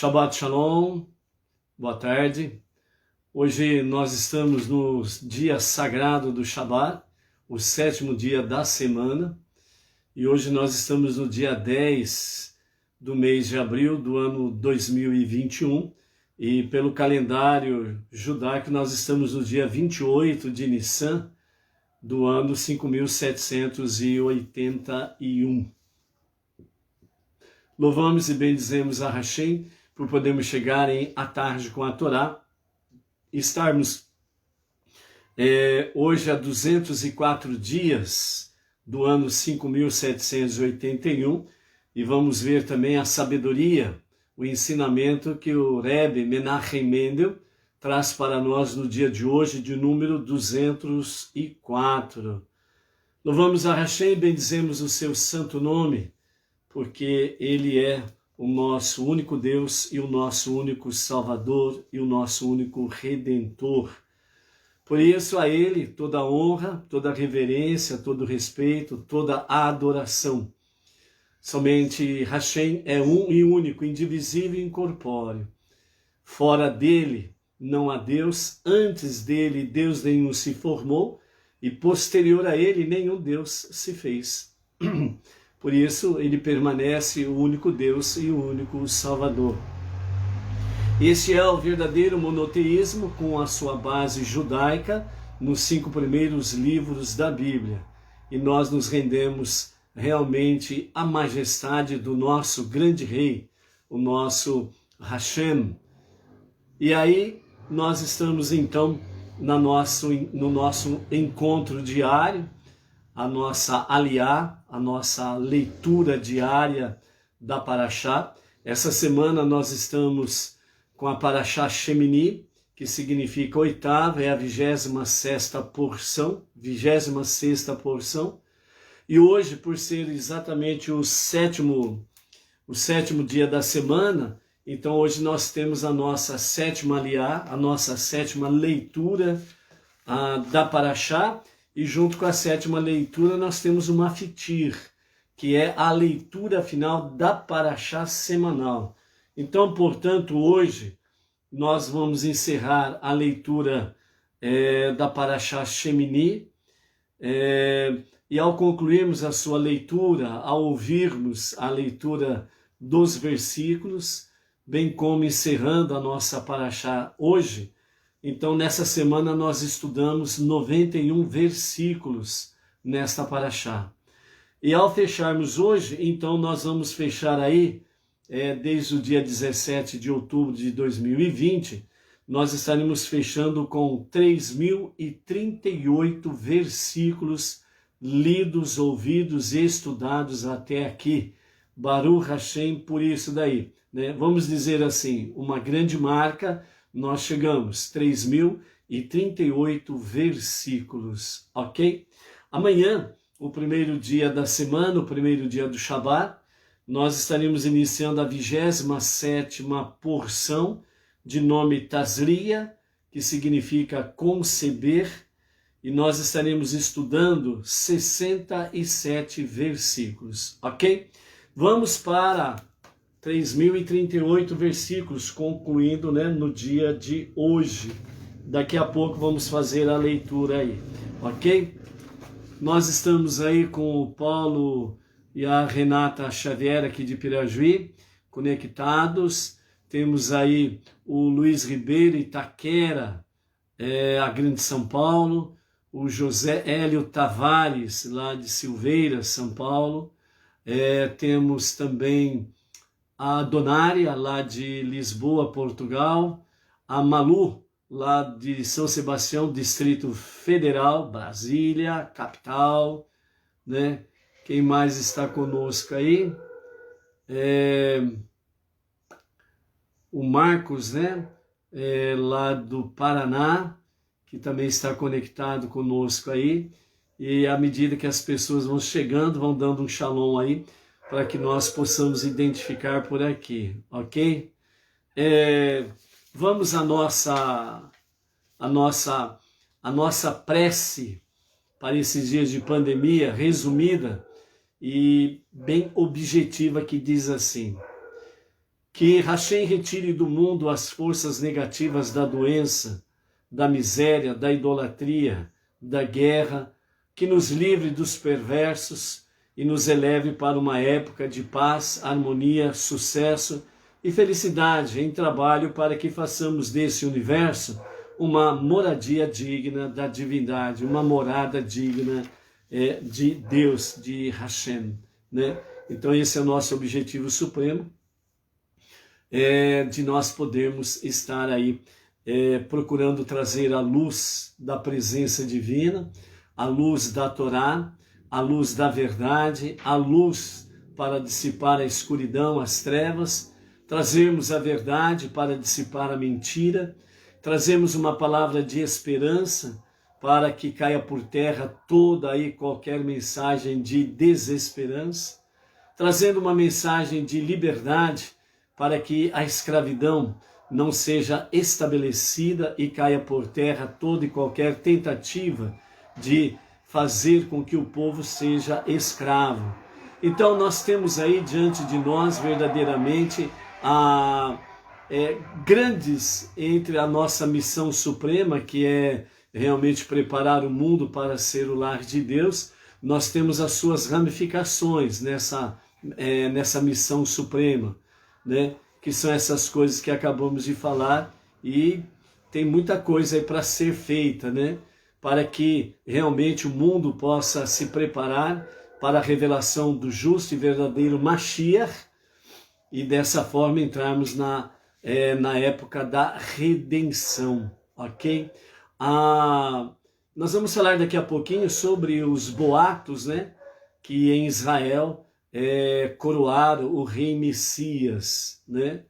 Shabbat Shalom, boa tarde. Hoje nós estamos no dia sagrado do Shabbat, o 7º dia da semana, e hoje nós estamos no dia 10 do mês de abril do ano 2021, e pelo calendário judaico nós estamos no dia 28 de Nissan do ano 5781. Louvamos e bendizemos a Hashem por podermos chegar à tarde com a Torá, estarmos hoje a 204 dias do ano 5781 e vamos ver também a sabedoria, o ensinamento que o Rebbe Menachem Mendel traz para nós no dia de hoje, de número 204. Louvamos a Hashem e bendizemos o seu santo nome, porque Ele é o nosso único Deus e o nosso único Salvador e o nosso único Redentor. Por isso a Ele toda a honra, toda a reverência, todo o respeito, toda a adoração. Somente Hashem é um e único, indivisível e incorpóreo. Fora dele não há Deus, antes dele Deus nenhum se formou e posterior a ele nenhum Deus se fez. Por isso, ele permanece o único Deus e o único Salvador. Este é o verdadeiro monoteísmo com a sua base judaica nos 5 primeiros livros da Bíblia. E nós nos rendemos realmente à majestade do nosso grande rei, o nosso Hashem. E aí, nós estamos então no nosso encontro diário, a nossa aliá, a nossa leitura diária da Parashá. Essa semana nós estamos com a Parashá Shemini, que significa oitava, é a 26ª porção. E hoje, por ser exatamente o sétimo dia da semana, então hoje nós temos a nossa sétima aliá, a nossa sétima leitura da Parashá. E junto com a sétima leitura nós temos o Mafitir, que é a leitura final da Parashá semanal. Então, portanto, hoje nós vamos encerrar a leitura da Parashá Shemini, e ao concluirmos a sua leitura, ao ouvirmos a leitura dos versículos, bem como encerrando a nossa Parashá hoje, então, nessa semana nós estudamos 91 versículos nesta Parashá. E ao fecharmos hoje, então nós vamos fechar aí, desde o dia 17 de outubro de 2020, nós estaremos fechando com 3.038 versículos lidos, ouvidos e estudados até aqui. Baruch Hashem por isso daí, né? Vamos dizer assim, uma grande marca. Nós chegamos, 3.038 versículos, ok? Amanhã, o primeiro dia da semana, o primeiro dia do Shabbat, nós estaremos iniciando a 27ª porção, de nome Tazria, que significa conceber, e nós estaremos estudando 67 versículos, ok? Vamos para 3.038 versículos, concluindo, né, no dia de hoje. Daqui a pouco vamos fazer a leitura aí, ok? Nós estamos aí com o Paulo e a Renata Xavier aqui de Pirajuí, conectados. Temos aí o Luiz Ribeiro Itaquera, a Grande São Paulo, o José Hélio Tavares, lá de Silveira, São Paulo. Temos também a Donária, lá de Lisboa, Portugal, a Malu, lá de São Sebastião, Distrito Federal, Brasília, capital, né? Quem mais está conosco aí? O Marcos, né? Lá do Paraná, que também está conectado conosco aí, e à medida que as pessoas vão chegando, vão dando um shalom aí, para que nós possamos identificar por aqui, ok? Vamos à nossa prece para esses dias de pandemia, resumida e bem objetiva, que diz assim: Que Hashem retire do mundo as forças negativas da doença, da miséria, da idolatria, da guerra, que nos livre dos perversos e nos eleve para uma época de paz, harmonia, sucesso e felicidade em trabalho, para que façamos desse universo uma moradia digna da divindade, uma morada digna de Deus, de Hashem, né? Então esse é o nosso objetivo supremo, de nós podermos estar aí procurando trazer a luz da presença divina, a luz da Torá, a luz da verdade, a luz para dissipar a escuridão, as trevas, trazermos a verdade para dissipar a mentira, trazemos uma palavra de esperança para que caia por terra toda aí qualquer mensagem de desesperança, trazendo uma mensagem de liberdade para que a escravidão não seja estabelecida e caia por terra toda e qualquer tentativa de fazer com que o povo seja escravo. Então nós temos aí diante de nós verdadeiramente grandes entre a nossa missão suprema, que é realmente preparar o mundo para ser o lar de Deus. Nós temos as suas ramificações nessa missão suprema, né? Que são essas coisas que acabamos de falar, e tem muita coisa aí para ser feita, né? Para que realmente o mundo possa se preparar para a revelação do justo e verdadeiro Mashiach, e dessa forma entrarmos na época da redenção, ok? Nós vamos falar daqui a pouquinho sobre os boatos, né? Que em Israel coroaram o rei Messias, né?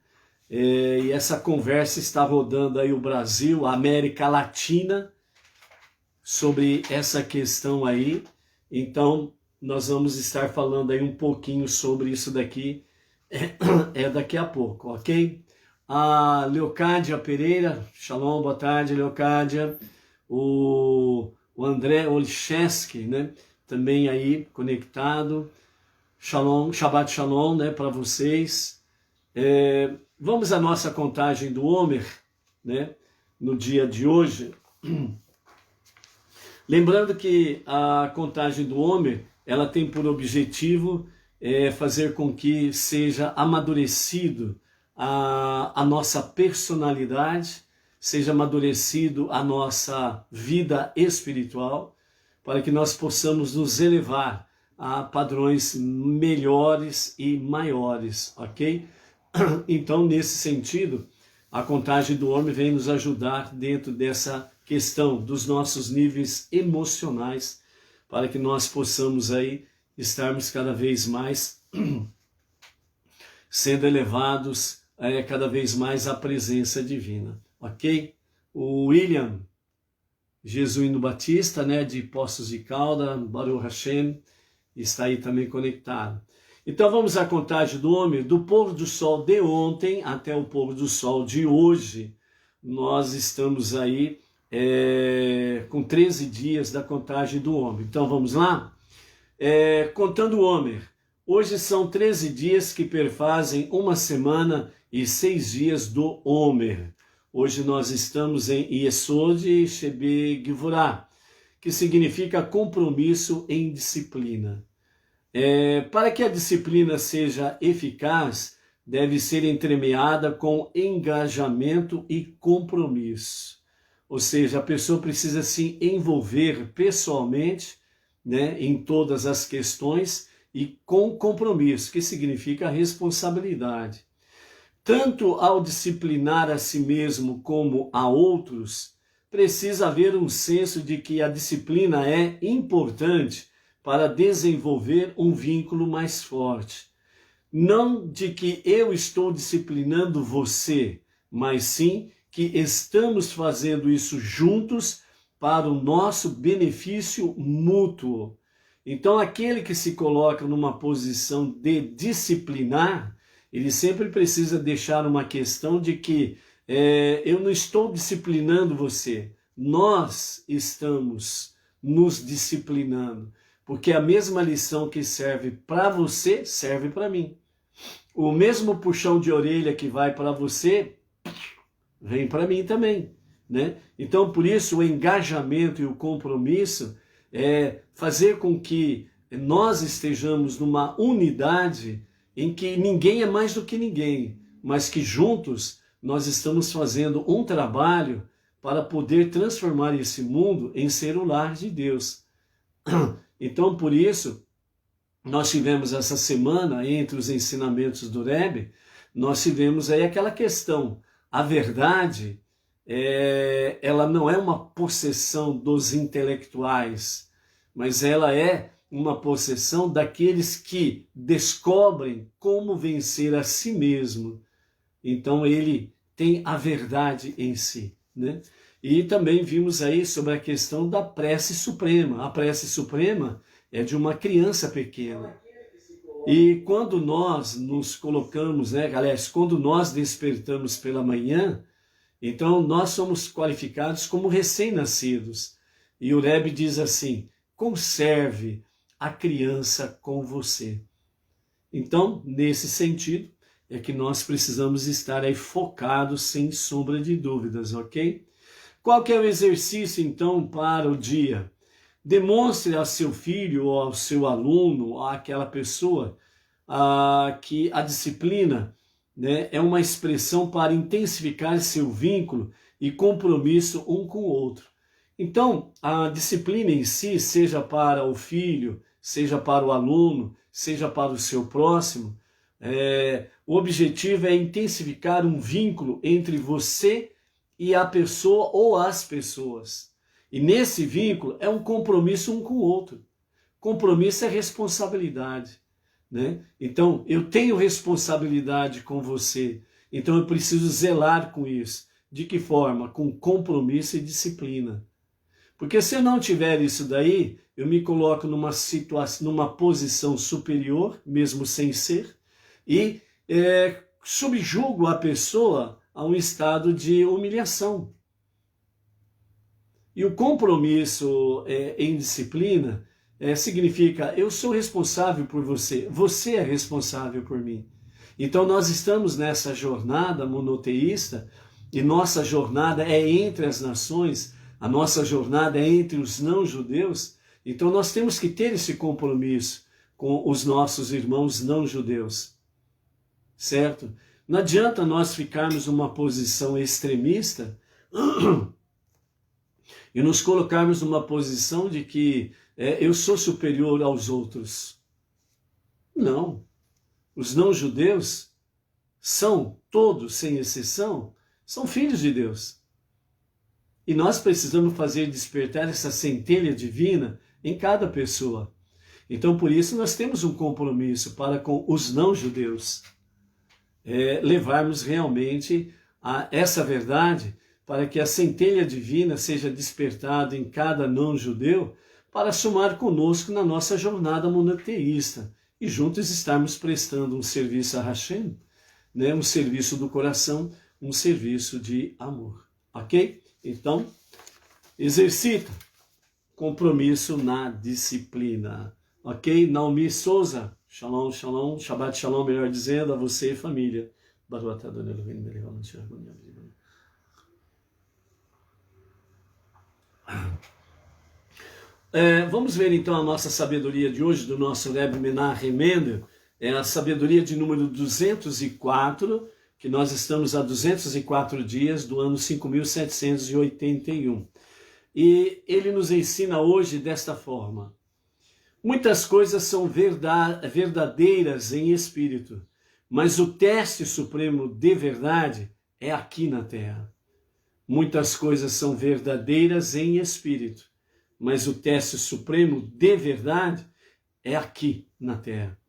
E essa conversa está rodando aí o Brasil, a América Latina, sobre essa questão aí. Então nós vamos estar falando aí um pouquinho sobre isso daqui, daqui a pouco, ok? A Leocádia Pereira, shalom, boa tarde, Leocádia. O André Olszewski, né? Também aí conectado. Shalom, Shabbat Shalom, né? Para vocês. Vamos à nossa contagem do Homer, né? No dia de hoje. Lembrando que a contagem do Homer, ela tem por objetivo fazer com que seja amadurecido a nossa personalidade, seja amadurecido a nossa vida espiritual, para que nós possamos nos elevar a padrões melhores e maiores, ok? Então, nesse sentido, a contagem do homem vem nos ajudar dentro dessa questão dos nossos níveis emocionais, para que nós possamos aí estarmos cada vez mais sendo elevados cada vez mais à presença divina, ok? O William Jesuíno Batista, né, de Poços de Calda, Baruch Hashem, está aí também conectado. Então vamos à contagem do homem, do pôr do sol de ontem até o pôr do sol de hoje. Nós estamos aí com 13 dias da contagem do homem. Então vamos lá? Contando o homem, hoje são 13 dias que perfazem uma semana e 6 dias do Homer. Hoje nós estamos em Yesod Shebe Givurah, que significa compromisso em disciplina. Para que a disciplina seja eficaz, deve ser entremeada com engajamento e compromisso. Ou seja, a pessoa precisa se envolver pessoalmente, né, em todas as questões e com compromisso, que significa responsabilidade. Tanto ao disciplinar a si mesmo como a outros, precisa haver um senso de que a disciplina é importante para desenvolver um vínculo mais forte. Não de que eu estou disciplinando você, mas sim que estamos fazendo isso juntos para o nosso benefício mútuo. Então, aquele que se coloca numa posição de disciplinar, ele sempre precisa deixar uma questão de que eu não estou disciplinando você, nós estamos nos disciplinando, porque a mesma lição que serve para você, serve para mim. o mesmo puxão de orelha que vai para você, vem para mim também, né? Então, por isso, o engajamento e o compromisso é fazer com que nós estejamos numa unidade em que ninguém é mais do que ninguém, mas que juntos nós estamos fazendo um trabalho para poder transformar esse mundo em ser o lar de Deus. Então, por isso, nós tivemos essa semana, entre os ensinamentos do Rebbe, nós tivemos aí aquela questão, a verdade, ela não é uma possessão dos intelectuais, mas ela é uma possessão daqueles que descobrem como vencer a si mesmo. Então ele tem a verdade em si, né? E também vimos aí sobre a questão da prece suprema. A prece suprema é de uma criança pequena. E quando nós nos colocamos, né, galera, quando nós despertamos pela manhã, então nós somos qualificados como recém-nascidos. E o Rebbe diz assim, conserve a criança com você. Então, nesse sentido, é que nós precisamos estar aí focados sem sombra de dúvidas, ok? Qual que é o exercício, então, para o dia? Demonstre ao seu filho, ou ao seu aluno, àquela pessoa, que a disciplina, né, é uma expressão para intensificar seu vínculo e compromisso um com o outro. Então, a disciplina em si, seja para o filho, seja para o aluno, seja para o seu próximo, o objetivo é intensificar um vínculo entre você e a pessoa ou as pessoas. E nesse vínculo é um compromisso um com o outro. Compromisso é responsabilidade, né? Então, eu tenho responsabilidade com você, então eu preciso zelar com isso. De que forma? Com compromisso e disciplina. Porque se eu não tiver isso daí, eu me coloco numa situação, numa posição superior, mesmo sem ser, e subjugo a pessoa a um estado de humilhação. E o compromisso em disciplina significa, eu sou responsável por você, você é responsável por mim. Então nós estamos nessa jornada monoteísta, e nossa jornada é entre as nações, a nossa jornada é entre os não-judeus, então nós temos que ter esse compromisso com os nossos irmãos não-judeus, certo? Não adianta nós ficarmos numa posição extremista e nos colocarmos numa posição de que eu sou superior aos outros. Não. Os não-judeus são, todos, sem exceção, são filhos de Deus. E nós precisamos fazer despertar essa centelha divina em cada pessoa. Então, por isso, nós temos um compromisso para com os não-judeus. Levarmos realmente a essa verdade para que a centelha divina seja despertada em cada não-judeu para somar conosco na nossa jornada monoteísta e juntos estarmos prestando um serviço a Hashem, né? Um serviço do coração, um serviço de amor, ok? Então, exercita compromisso na disciplina, ok? Naomi Souza, shalom, shalom, Shabbat shalom, melhor dizendo, a você e família. Vamos ver então a nossa sabedoria de hoje, do nosso Rebbe Menachem Mendel, é a sabedoria de número 204, que nós estamos há 204 dias do ano 5781. E ele nos ensina hoje desta forma: muitas coisas são verdadeiras em espírito, mas o teste supremo de verdade é aqui na terra. Muitas coisas são verdadeiras em espírito, mas o teste supremo de verdade é aqui na terra.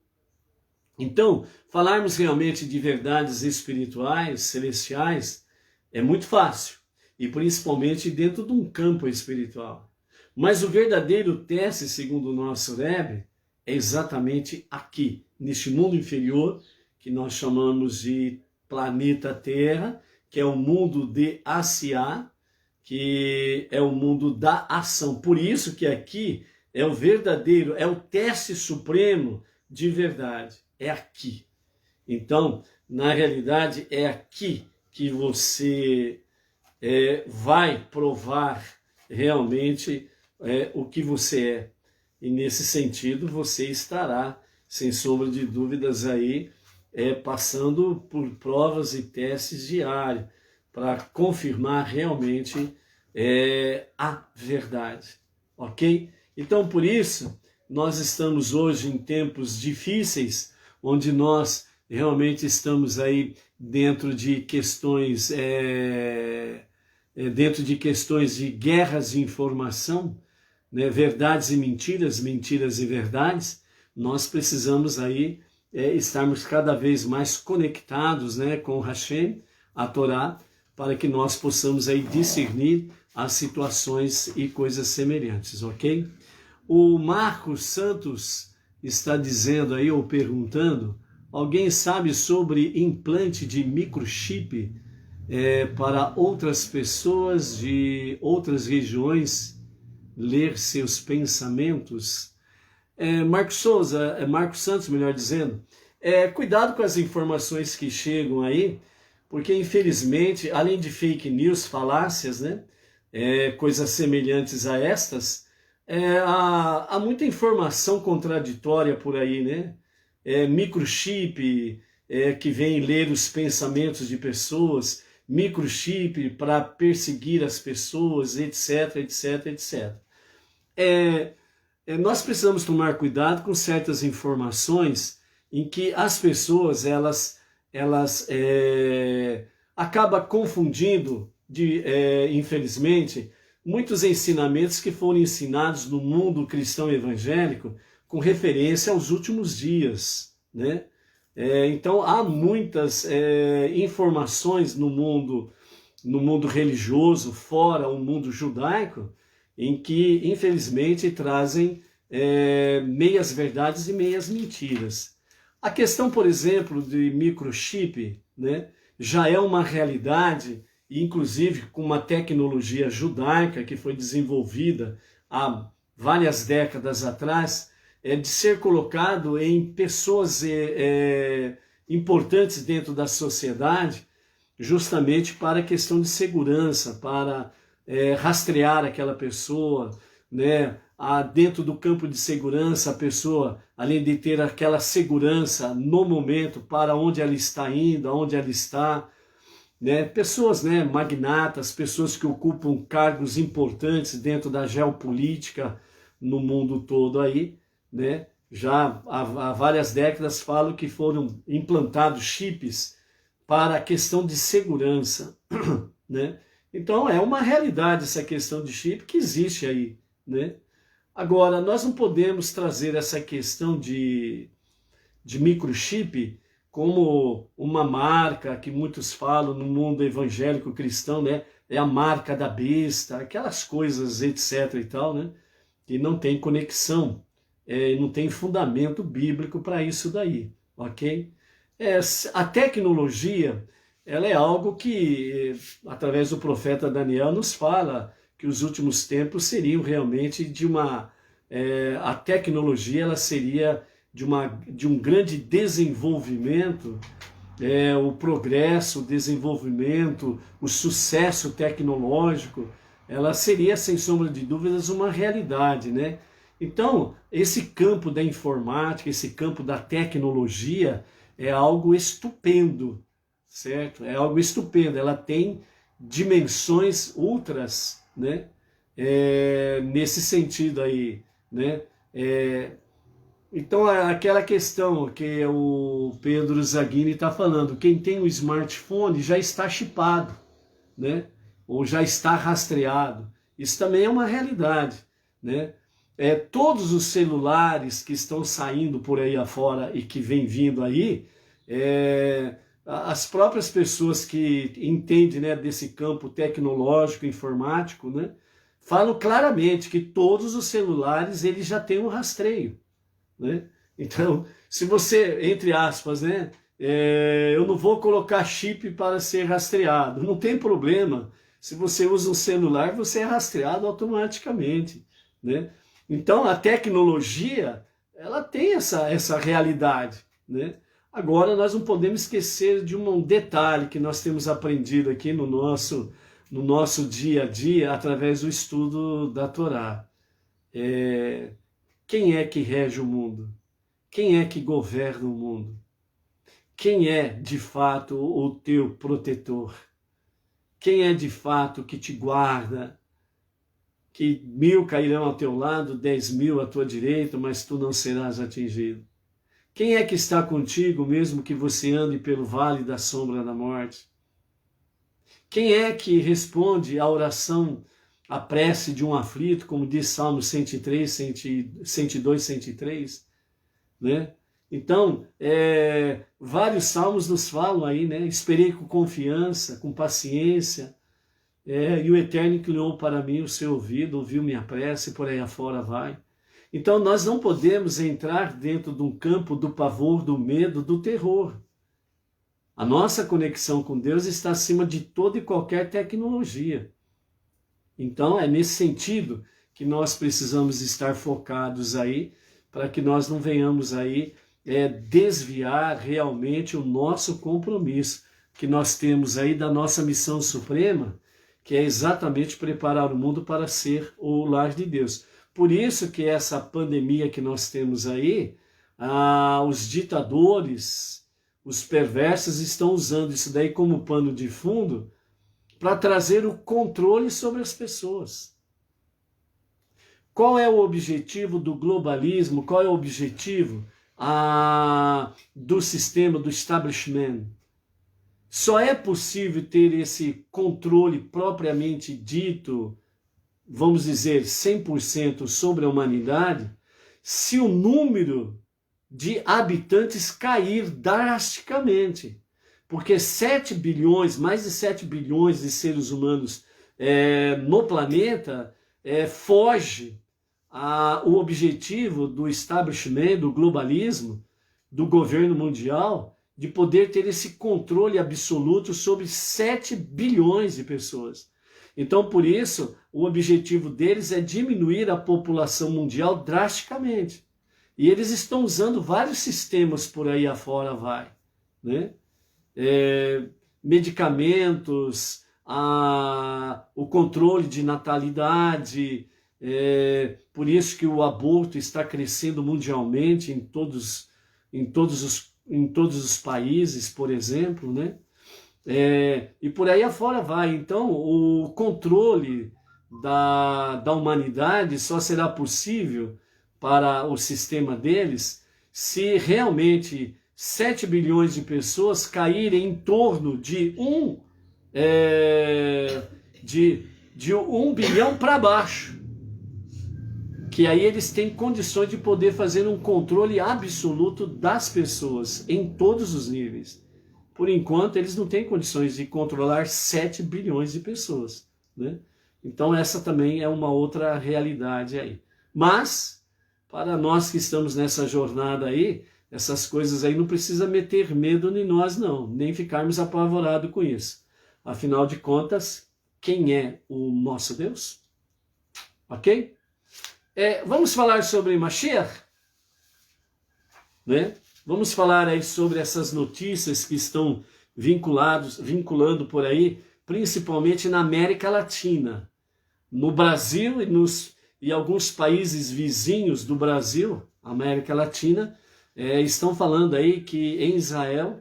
Então, falarmos realmente de verdades espirituais, celestiais, é muito fácil, e principalmente dentro de um campo espiritual. Mas o verdadeiro teste, segundo o nosso Rebbe, é exatamente aqui, neste mundo inferior, que nós chamamos de planeta Terra, que é o mundo de Asiá, que é o mundo da ação. Por isso que aqui é o verdadeiro, é o teste supremo de verdade. É aqui. Então, na realidade, é aqui que você vai provar realmente o que você é. E nesse sentido, você estará, sem sombra de dúvidas, aí passando por provas e testes diários para confirmar realmente a verdade, ok? Então, por isso, nós estamos hoje em tempos difíceis, onde nós realmente estamos aí dentro de questões de guerras de informação, né, verdades e mentiras, mentiras e verdades. Nós precisamos aí estarmos cada vez mais conectados, né, com Hashem, a Torá, para que nós possamos aí discernir as situações e coisas semelhantes, ok? O Marcos Santos está dizendo aí, ou perguntando, alguém sabe sobre implante de microchip para outras pessoas de outras regiões ler seus pensamentos? Marcos Santos, melhor dizendo, cuidado com as informações que chegam aí, porque infelizmente, além de fake news, falácias, né, coisas semelhantes a estas, há muita informação contraditória por aí, né? Microchip que vem ler os pensamentos de pessoas, microchip para perseguir as pessoas, etc, etc, etc. Nós precisamos tomar cuidado com certas informações em que as pessoas elas acabam confundindo, infelizmente, muitos ensinamentos que foram ensinados no mundo cristão evangélico com referência aos últimos dias, né? Então há muitas informações no mundo religioso, fora o mundo judaico, em que infelizmente trazem meias verdades e meias mentiras. A questão, por exemplo, de microchip, né, já é uma realidade, inclusive com uma tecnologia judaica que foi desenvolvida há várias décadas atrás, de ser colocado em pessoas importantes dentro da sociedade, justamente para a questão de segurança, para rastrear aquela pessoa, né? Dentro do campo de segurança, a pessoa, além de ter aquela segurança no momento para onde ela está indo, aonde ela está, né? Pessoas, né, magnatas, pessoas que ocupam cargos importantes dentro da geopolítica no mundo todo aí, né? Já há várias décadas falam que foram implantados chips para a questão de segurança, né? Então é uma realidade essa questão de chip que existe aí, né? Agora, nós não podemos trazer essa questão de microchip como uma marca que muitos falam no mundo evangélico cristão, né? É a marca da besta, aquelas coisas, etc e tal, né? Que não tem conexão, não tem fundamento bíblico para isso daí, ok? A tecnologia, ela é algo que, através do profeta Daniel, nos fala que os últimos tempos seriam realmente a tecnologia ela seria de um grande desenvolvimento, o progresso, o desenvolvimento, o sucesso tecnológico, ela seria, sem sombra de dúvidas, uma realidade, né? Então, esse campo da informática, esse campo da tecnologia é algo estupendo, certo? É algo estupendo, ela tem dimensões ultras, né? Nesse sentido aí, né? Então, aquela questão que o Pedro Zaghini está falando, quem tem um smartphone já está chipado, né? Ou já está rastreado. Isso também é uma realidade, né? Todos os celulares que estão saindo por aí afora e que vem vindo aí, as próprias pessoas que entendem, né, desse campo tecnológico, informático, né, falam claramente que todos os celulares eles já têm um rastreio, né? Então, se você, entre aspas, né, eu não vou colocar chip para ser rastreado, não tem problema. Se você usa um celular, você é rastreado automaticamente, né? Então, a tecnologia, ela tem essa realidade, né? Agora, nós não podemos esquecer de um detalhe que nós temos aprendido aqui no nosso dia a dia, através do estudo da Torá. Quem é que rege o mundo? Quem é que governa o mundo? Quem é, de fato, o teu protetor? Quem é, de fato, que te guarda? Que 1000 cairão ao teu lado, 10.000 à tua direita, mas tu não serás atingido. Quem é que está contigo, mesmo que você ande pelo vale da sombra da morte? Quem é que responde à oração, à prece de um aflito, como diz Salmo 103, 102, 103, né? Então, vários salmos nos falam aí, né? Esperei com confiança, com paciência, e o Eterno inclinou para mim o seu ouvido, ouviu minha prece, e por aí afora vai. Então, nós não podemos entrar dentro de um campo do pavor, do medo, do terror. A nossa conexão com Deus está acima de toda e qualquer tecnologia. Então, é nesse sentido que nós precisamos estar focados aí, para que nós não venhamos aí desviar realmente o nosso compromisso que nós temos aí da nossa missão suprema, que é exatamente preparar o mundo para ser o lar de Deus. Por isso que essa pandemia que nós temos aí, os ditadores, os perversos estão usando isso daí como pano de fundo para trazer o controle sobre as pessoas. Qual é o objetivo do globalismo? Qual é o objetivo do sistema, do establishment? Só é possível ter esse controle propriamente dito, vamos dizer, 100% sobre a humanidade, se o número de habitantes cair drasticamente. Porque 7 bilhões, mais de 7 bilhões de seres humanos no planeta foge o objetivo do establishment, do globalismo, do governo mundial, de poder ter esse controle absoluto sobre 7 bilhões de pessoas. Então, por isso, o objetivo deles é diminuir a população mundial drasticamente. E eles estão usando vários sistemas por aí afora, né? Medicamentos, o controle de natalidade, por isso que o aborto está crescendo mundialmente em todos os países, por exemplo, né? E por aí afora vai. Então, o controle da humanidade só será possível para o sistema deles se realmente 7 bilhões de pessoas caírem em torno de 1 bilhão para baixo. Que aí eles têm condições de poder fazer um controle absoluto das pessoas em todos os níveis. Por enquanto, eles não têm condições de controlar 7 bilhões de pessoas, né? Então, essa também é uma outra realidade aí. Mas, para nós que estamos nessa jornada aí, essas coisas aí não precisa meter medo em nós, não, nem ficarmos apavorados com isso. Afinal de contas, quem é o nosso Deus? Ok? Vamos falar sobre Mashiach, né? Vamos falar aí sobre essas notícias que estão vinculando por aí, principalmente na América Latina. No Brasil e alguns países vizinhos do Brasil, América Latina, estão falando aí que em Israel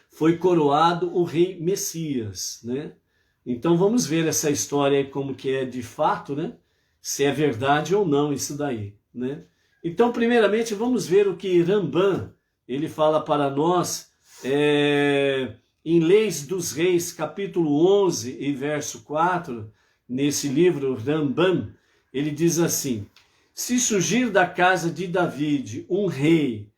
foi coroado o rei Messias, né? Então vamos ver essa história aí como que é de fato, né? Se é verdade ou não isso daí, né? Então, primeiramente, vamos ver o que Rambam, ele fala para nós em Leis dos Reis, capítulo 11 e verso 4, nesse livro Rambam, ele diz assim: se surgir da casa de David um rei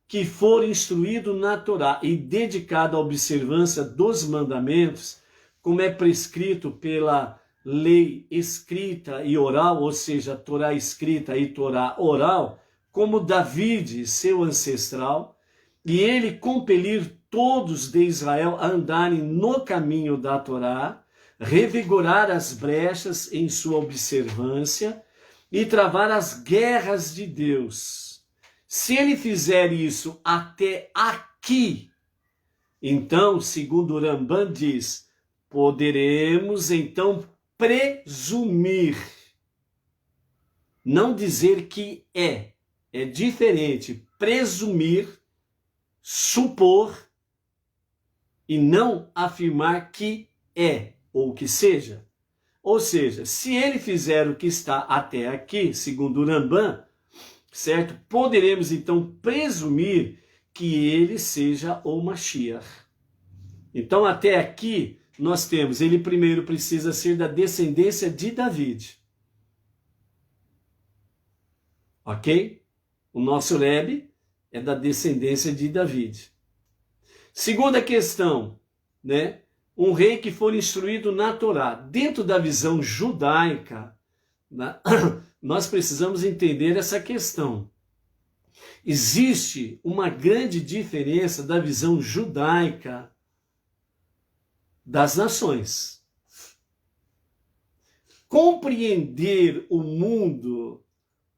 que for instruído na Torá e dedicado à observância dos mandamentos, como é prescrito pela lei escrita e oral, ou seja, Torá escrita e Torá oral, como David, seu ancestral, e ele compelir todos de Israel a andarem no caminho da Torá, revigorar as brechas em sua observância e travar as guerras de Deus, Se ele fizer isso até aqui, então, segundo o Rambam diz, poderemos então presumir, não dizer que é diferente, presumir, supor e não afirmar que é ou que seja. Ou seja, se ele fizer o que está até aqui, segundo o Rambam, certo? Poderemos então presumir que ele seja o Mashiach. Então até aqui nós temos, ele primeiro precisa ser da descendência de David. Ok? O nosso Rebbe é da descendência de David. Segunda questão, né? Um rei que for instruído na Torá. Dentro da visão judaica, né? Nós precisamos entender essa questão. Existe uma grande diferença da visão judaica das nações. Compreender o mundo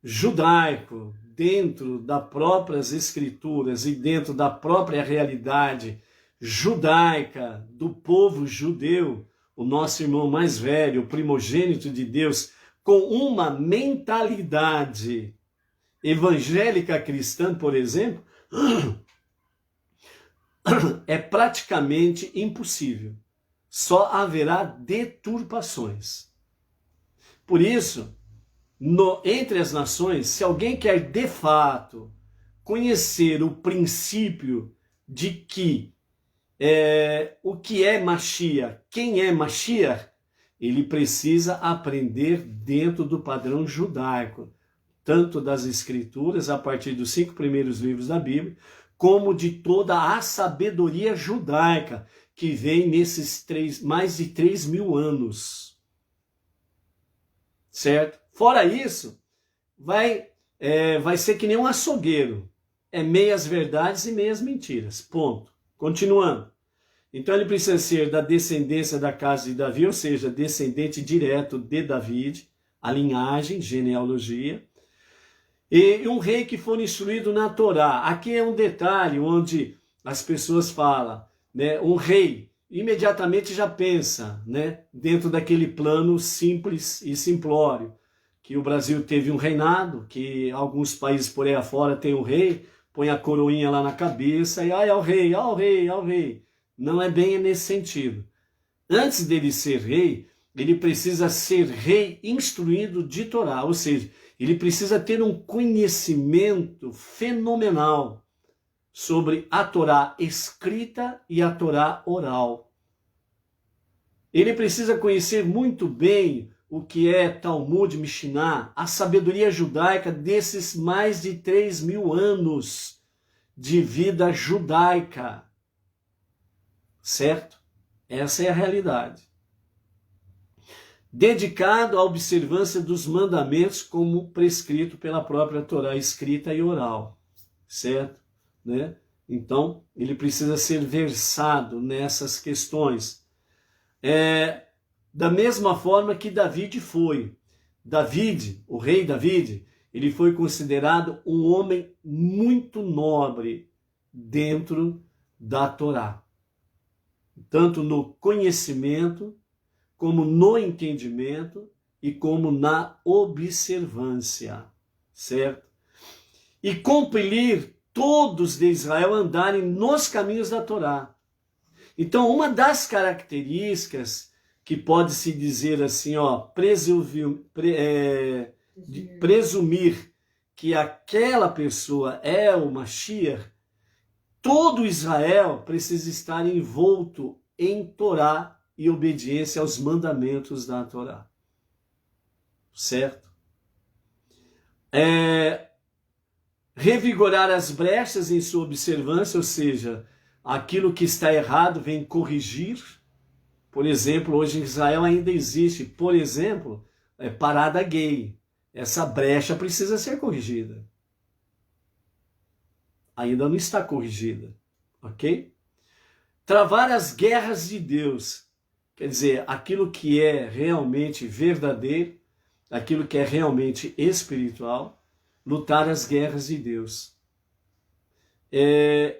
judaico dentro das próprias escrituras e dentro da própria realidade judaica do povo judeu, o nosso irmão mais velho, o primogênito de Deus, com uma mentalidade evangélica cristã, por exemplo, é praticamente impossível. Só haverá deturpações. Por isso, entre as nações, se alguém quer de fato conhecer o princípio de que o que é Mashiach, quem é Mashiach, ele precisa aprender dentro do padrão judaico, tanto das escrituras, a partir dos 5 primeiros livros da Bíblia, como de toda a sabedoria judaica, que vem nesses mais de 3.000 anos. Certo? Fora isso, vai ser que nem um açougueiro. É meias verdades e meias mentiras. Ponto. Continuando. Então ele precisa ser da descendência da casa de Davi, ou seja, descendente direto de David, a linhagem, genealogia. E um rei que for instruído na Torá. Aqui é um detalhe onde as pessoas falam, né? Um rei imediatamente já pensa, né? Dentro daquele plano simples e simplório, que o Brasil teve um reinado, que alguns países por aí afora tem um rei, põe a coroinha lá na cabeça e é o rei, é o rei, é o rei. Não é bem nesse sentido. Antes dele ser rei, ele precisa ser rei instruído de Torá, ou seja, ele precisa ter um conhecimento fenomenal sobre a Torá escrita e a Torá oral. Ele precisa conhecer muito bem o que é Talmud, Mishnah, a sabedoria judaica desses mais de 3.000 anos de vida judaica. Certo? Essa é a realidade. Dedicado à observância dos mandamentos como prescrito pela própria Torá escrita e oral. Certo? Né? Então, ele precisa ser versado nessas questões. Da mesma forma que David foi. David, o rei David, ele foi considerado um homem muito nobre dentro da Torá. Tanto no conhecimento, como no entendimento e como na observância, certo? E compelir todos de Israel andarem nos caminhos da Torá. Então, uma das características que pode-se dizer assim, presumir que aquela pessoa é o Mashiach, todo Israel precisa estar envolto em Torá e obediência aos mandamentos da Torá. Certo? Revigorar as brechas em sua observância, ou seja, aquilo que está errado vem corrigir. Por exemplo, hoje em Israel ainda existe, por exemplo, parada gay. Essa brecha precisa ser corrigida. Ainda não está corrigida, ok? Travar as guerras de Deus, quer dizer, aquilo que é realmente verdadeiro, aquilo que é realmente espiritual, lutar as guerras de Deus.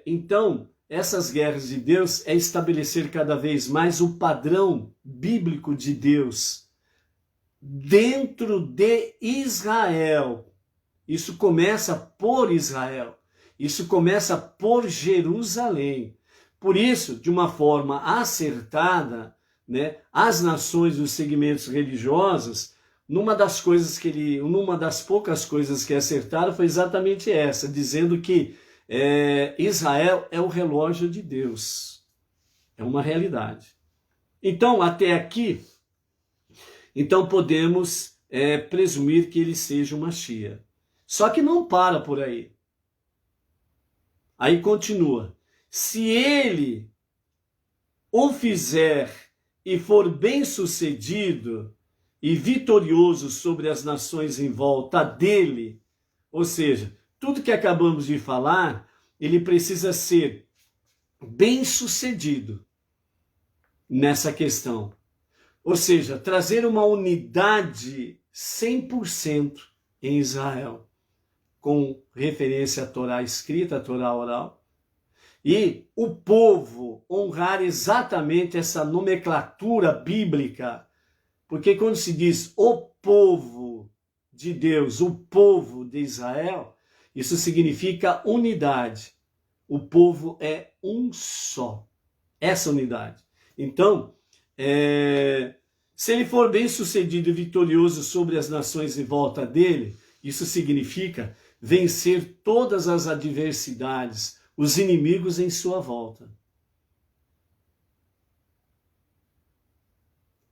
Então, essas guerras de Deus é estabelecer cada vez mais o padrão bíblico de Deus dentro de Israel. Isso começa por Israel. Isso começa por Jerusalém. Por isso, de uma forma acertada, né, as nações dos segmentos religiosos, uma das poucas coisas que acertaram foi exatamente essa, dizendo que Israel é o relógio de Deus. É uma realidade. Então, até aqui, então podemos presumir que ele seja o Mashiach. Só que não para por aí. Aí continua. Se ele o fizer e for bem-sucedido e vitorioso sobre as nações em volta dele, ou seja, tudo que acabamos de falar, ele precisa ser bem-sucedido nessa questão. Ou seja, trazer uma unidade 100% em Israel, com referência à Torá escrita, à Torá oral, e o povo honrar exatamente essa nomenclatura bíblica, porque quando se diz o povo de Deus, o povo de Israel, isso significa unidade. O povo é um só, essa unidade. Então, se ele for bem sucedido e vitorioso sobre as nações em volta dele, isso significa vencer todas as adversidades, os inimigos em sua volta.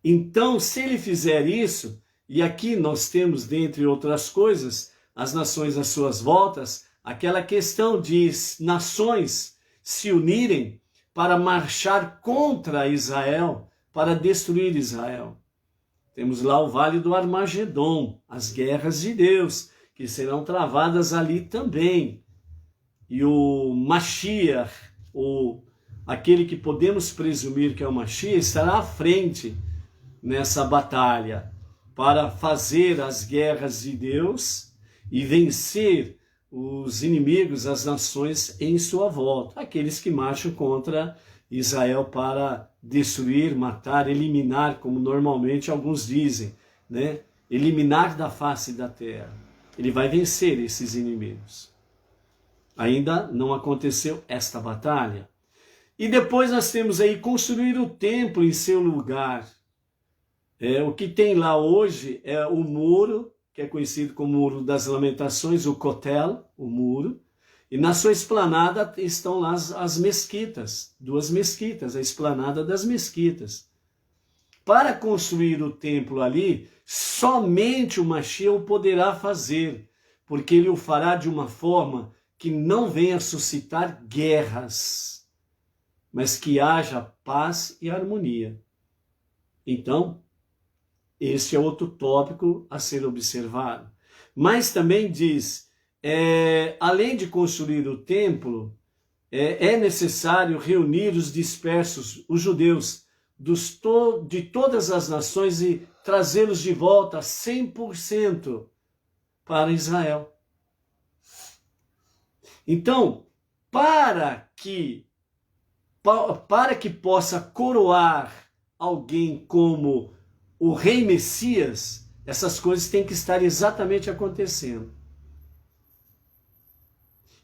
Então, se ele fizer isso, e aqui nós temos, dentre outras coisas, as nações às suas voltas, aquela questão de nações se unirem para marchar contra Israel, para destruir Israel. Temos lá o Vale do Armagedon, as guerras de Deus, que serão travadas ali também. E o Mashiach, aquele que podemos presumir que é o Mashiach, estará à frente nessa batalha para fazer as guerras de Deus e vencer os inimigos, as nações em sua volta, aqueles que marcham contra Israel para destruir, matar, eliminar, como normalmente alguns dizem, né? Eliminar da face da terra. Ele vai vencer esses inimigos. Ainda não aconteceu esta batalha. E depois nós temos aí construir o templo em seu lugar. O que tem lá hoje é o muro, que é conhecido como Muro das Lamentações, o Kotel, o muro. E na sua esplanada estão lá as mesquitas, 2 mesquitas, a esplanada das mesquitas. Para construir o templo ali, somente o Mashiach o poderá fazer, porque ele o fará de uma forma que não venha suscitar guerras, mas que haja paz e harmonia. Então, esse é outro tópico a ser observado. Mas também diz, além de construir o templo, é necessário reunir os dispersos, os judeus, de todas as nações e trazê-los de volta 100% para Israel. Então, para que possa coroar alguém como o rei Messias, essas coisas têm que estar exatamente acontecendo.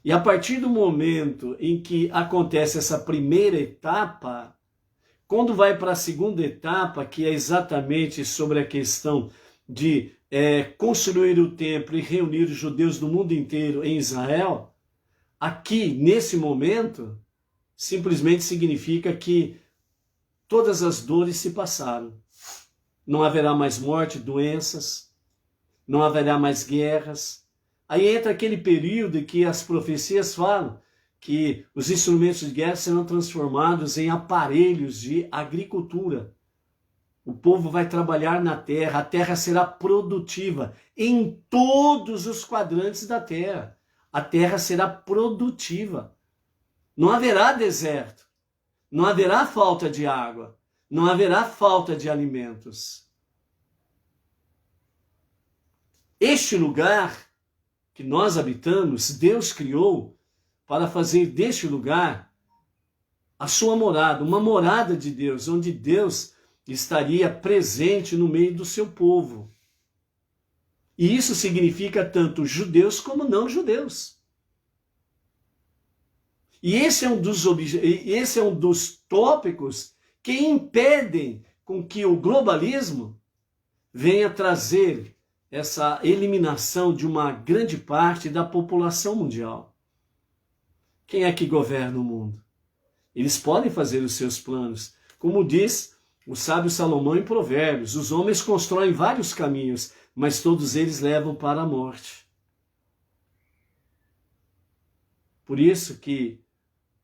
E a partir do momento em que acontece essa primeira etapa, quando vai para a segunda etapa, que é exatamente sobre a questão de construir o templo e reunir os judeus do mundo inteiro em Israel, aqui, nesse momento, simplesmente significa que todas as dores se passaram. Não haverá mais morte, doenças, não haverá mais guerras. Aí entra aquele período em que as profecias falam que os instrumentos de guerra serão transformados em aparelhos de agricultura. O povo vai trabalhar na terra, a terra será produtiva em todos os quadrantes da terra. A terra será produtiva. Não haverá deserto, não haverá falta de água, não haverá falta de alimentos. Este lugar que nós habitamos, Deus criou para fazer deste lugar a sua morada, uma morada de Deus, onde Deus estaria presente no meio do seu povo. E isso significa tanto judeus como não judeus. E esse é um dos tópicos que impedem com que o globalismo venha trazer essa eliminação de uma grande parte da população mundial. Quem é que governa o mundo? Eles podem fazer os seus planos. Como diz o sábio Salomão em Provérbios, os homens constroem vários caminhos, mas todos eles levam para a morte. Por isso que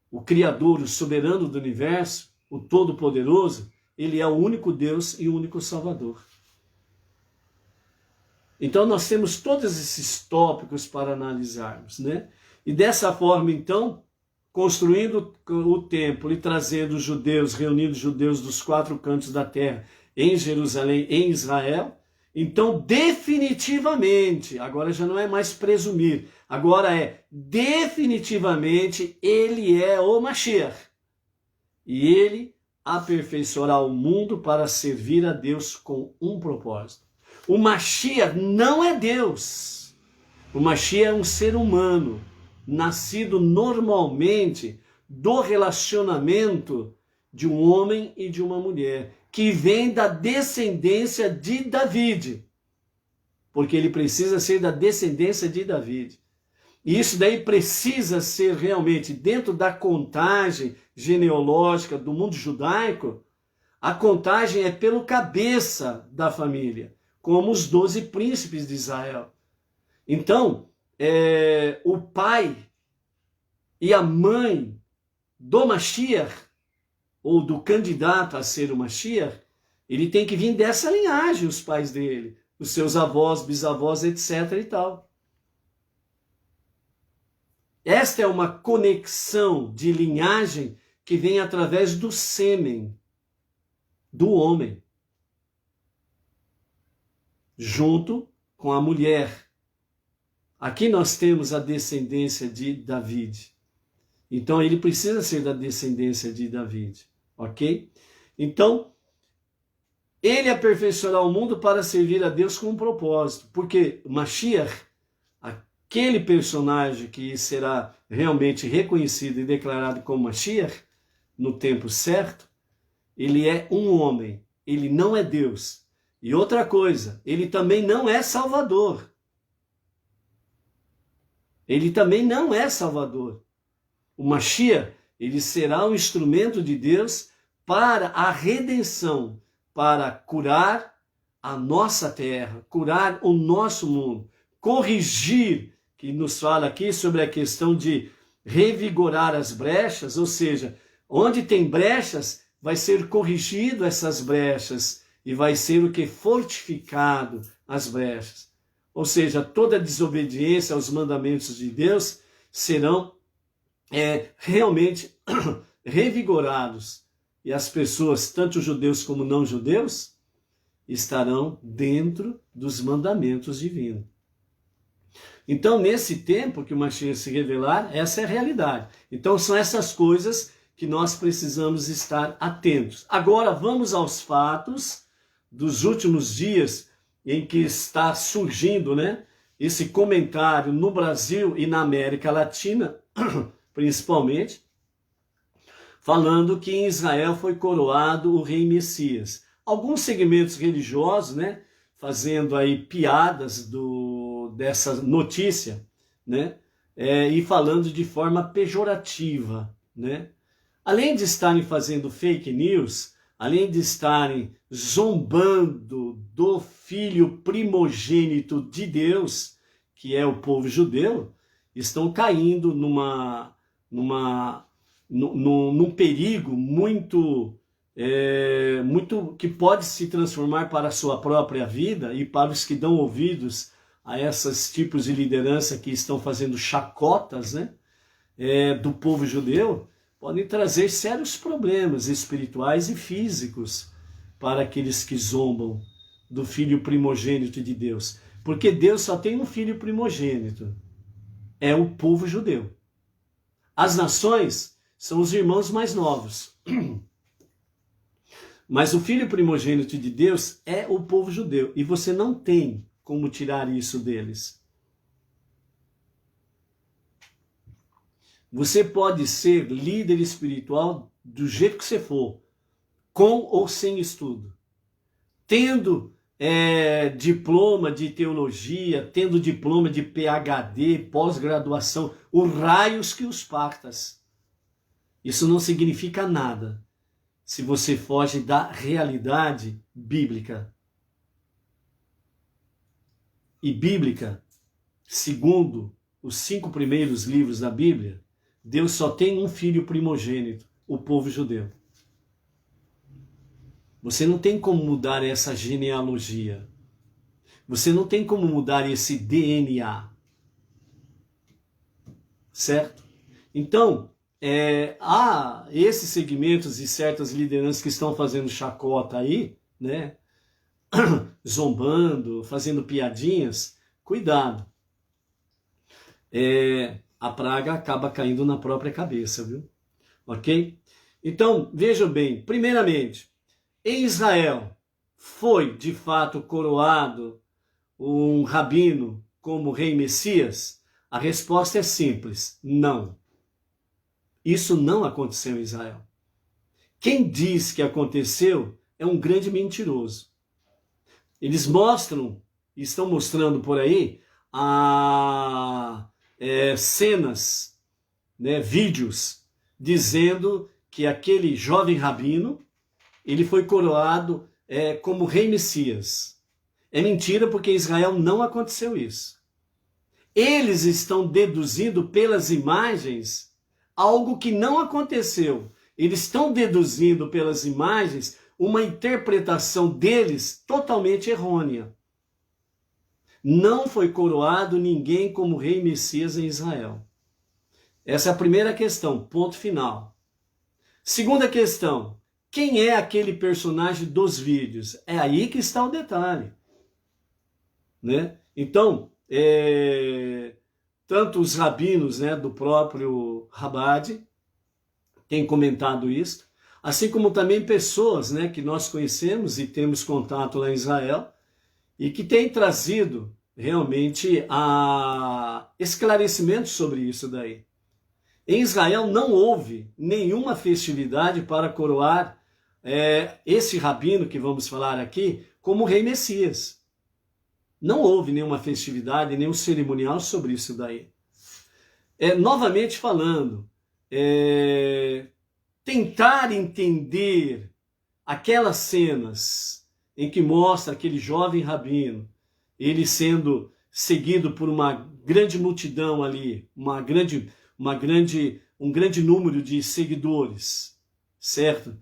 o Criador, o soberano do universo, o Todo-Poderoso, ele é o único Deus e o único Salvador. Então nós temos todos esses tópicos para analisarmos, né? E dessa forma, então, construindo o templo e trazendo os judeus, reunindo os judeus dos 4 cantos da terra em Jerusalém, em Israel, então definitivamente, agora já não é mais presumir, agora é definitivamente ele é o Mashiach. E ele aperfeiçoará o mundo para servir a Deus com um propósito. O Mashiach não é Deus. O Mashiach é um ser humano, nascido normalmente do relacionamento de um homem e de uma mulher, que vem da descendência de David, porque ele precisa ser da descendência de David. E isso daí precisa ser realmente dentro da contagem genealógica do mundo judaico. A contagem é pelo cabeça da família, como os 12 príncipes de Israel. Então, o pai e a mãe do Mashiach, ou do candidato a ser o Mashiach, ele tem que vir dessa linhagem, os pais dele, os seus avós, bisavós, etc. e tal. Esta é uma conexão de linhagem que vem através do sêmen do homem, junto com a mulher. Aqui nós temos a descendência de David. Então ele precisa ser da descendência de David, ok? Então, ele aperfeiçoará o mundo para servir a Deus com um propósito, porque Mashiach, aquele personagem que será realmente reconhecido e declarado como Mashiach, no tempo certo, ele é um homem, ele não é Deus. E outra coisa, ele também não é Salvador. Ele também não é Salvador. O Mashiach, ele será um instrumento de Deus para a redenção, para curar a nossa terra, curar o nosso mundo, corrigir, que nos fala aqui sobre a questão de revigorar as brechas, ou seja, onde tem brechas, vai ser corrigido essas brechas e vai ser o que? Fortificado as brechas. Ou seja, toda desobediência aos mandamentos de Deus serão realmente revigorados. E as pessoas, tanto judeus como não judeus, estarão dentro dos mandamentos divinos. Então, nesse tempo que o Mashiach se revelar, essa é a realidade. Então, são essas coisas que nós precisamos estar atentos. Agora, vamos aos fatos dos últimos dias em que está surgindo, né, esse comentário no Brasil e na América Latina, principalmente, falando que em Israel foi coroado o rei Messias. Alguns segmentos religiosos, né, fazendo aí piadas dessa notícia, né, e falando de forma pejorativa, né. Além de estarem fazendo fake news, além de estarem zombando do filho primogênito de Deus, que é o povo judeu, estão caindo num perigo muito que pode se transformar para a sua própria vida e para os que dão ouvidos a esses tipos de liderança que estão fazendo chacotas, né, do povo judeu, podem trazer sérios problemas espirituais e físicos para aqueles que zombam do filho primogênito de Deus. Porque Deus só tem um filho primogênito, é o povo judeu. As nações são os irmãos mais novos. Mas o filho primogênito de Deus é o povo judeu. E você não tem como tirar isso deles. Você pode ser líder espiritual do jeito que você for, com ou sem estudo. Tendo diploma de teologia, tendo diploma de PhD, pós-graduação, os raios que os partas. Isso não significa nada se você foge da realidade bíblica. E bíblica, segundo os 5 primeiros livros da Bíblia, Deus só tem um filho primogênito, o povo judeu. Você não tem como mudar essa genealogia. Você não tem como mudar esse DNA. Certo? Então, há esses segmentos e certas lideranças que estão fazendo chacota aí, né? Zombando, fazendo piadinhas. Cuidado. A praga acaba caindo na própria cabeça, viu? Ok? Então, vejam bem, primeiramente, em Israel foi de fato coroado um rabino como rei Messias? A resposta é simples, não. Isso não aconteceu em Israel. Quem diz que aconteceu é um grande mentiroso. Eles estão mostrando por aí cenas, né, vídeos, dizendo que aquele jovem rabino, ele foi coroado como rei Messias. É mentira, porque em Israel não aconteceu isso. Eles estão deduzindo pelas imagens algo que não aconteceu. Eles estão deduzindo pelas imagens uma interpretação deles totalmente errônea. Não foi coroado ninguém como rei Messias em Israel. Essa é a primeira questão, ponto final. Segunda questão, quem é aquele personagem dos vídeos? É aí que está o detalhe. Né? Então, tanto os rabinos, né, do próprio Chabad têm comentado isso, assim como também pessoas, né, que nós conhecemos e temos contato lá em Israel, e que têm trazido realmente esclarecimentos sobre isso daí. Em Israel não houve nenhuma festividade para coroar esse rabino que vamos falar aqui como rei Messias. Não houve nenhuma festividade, nenhum cerimonial sobre isso daí. Novamente falando, tentar entender aquelas cenas em que mostra aquele jovem rabino, ele sendo seguido por uma grande multidão ali, um grande número de seguidores, certo?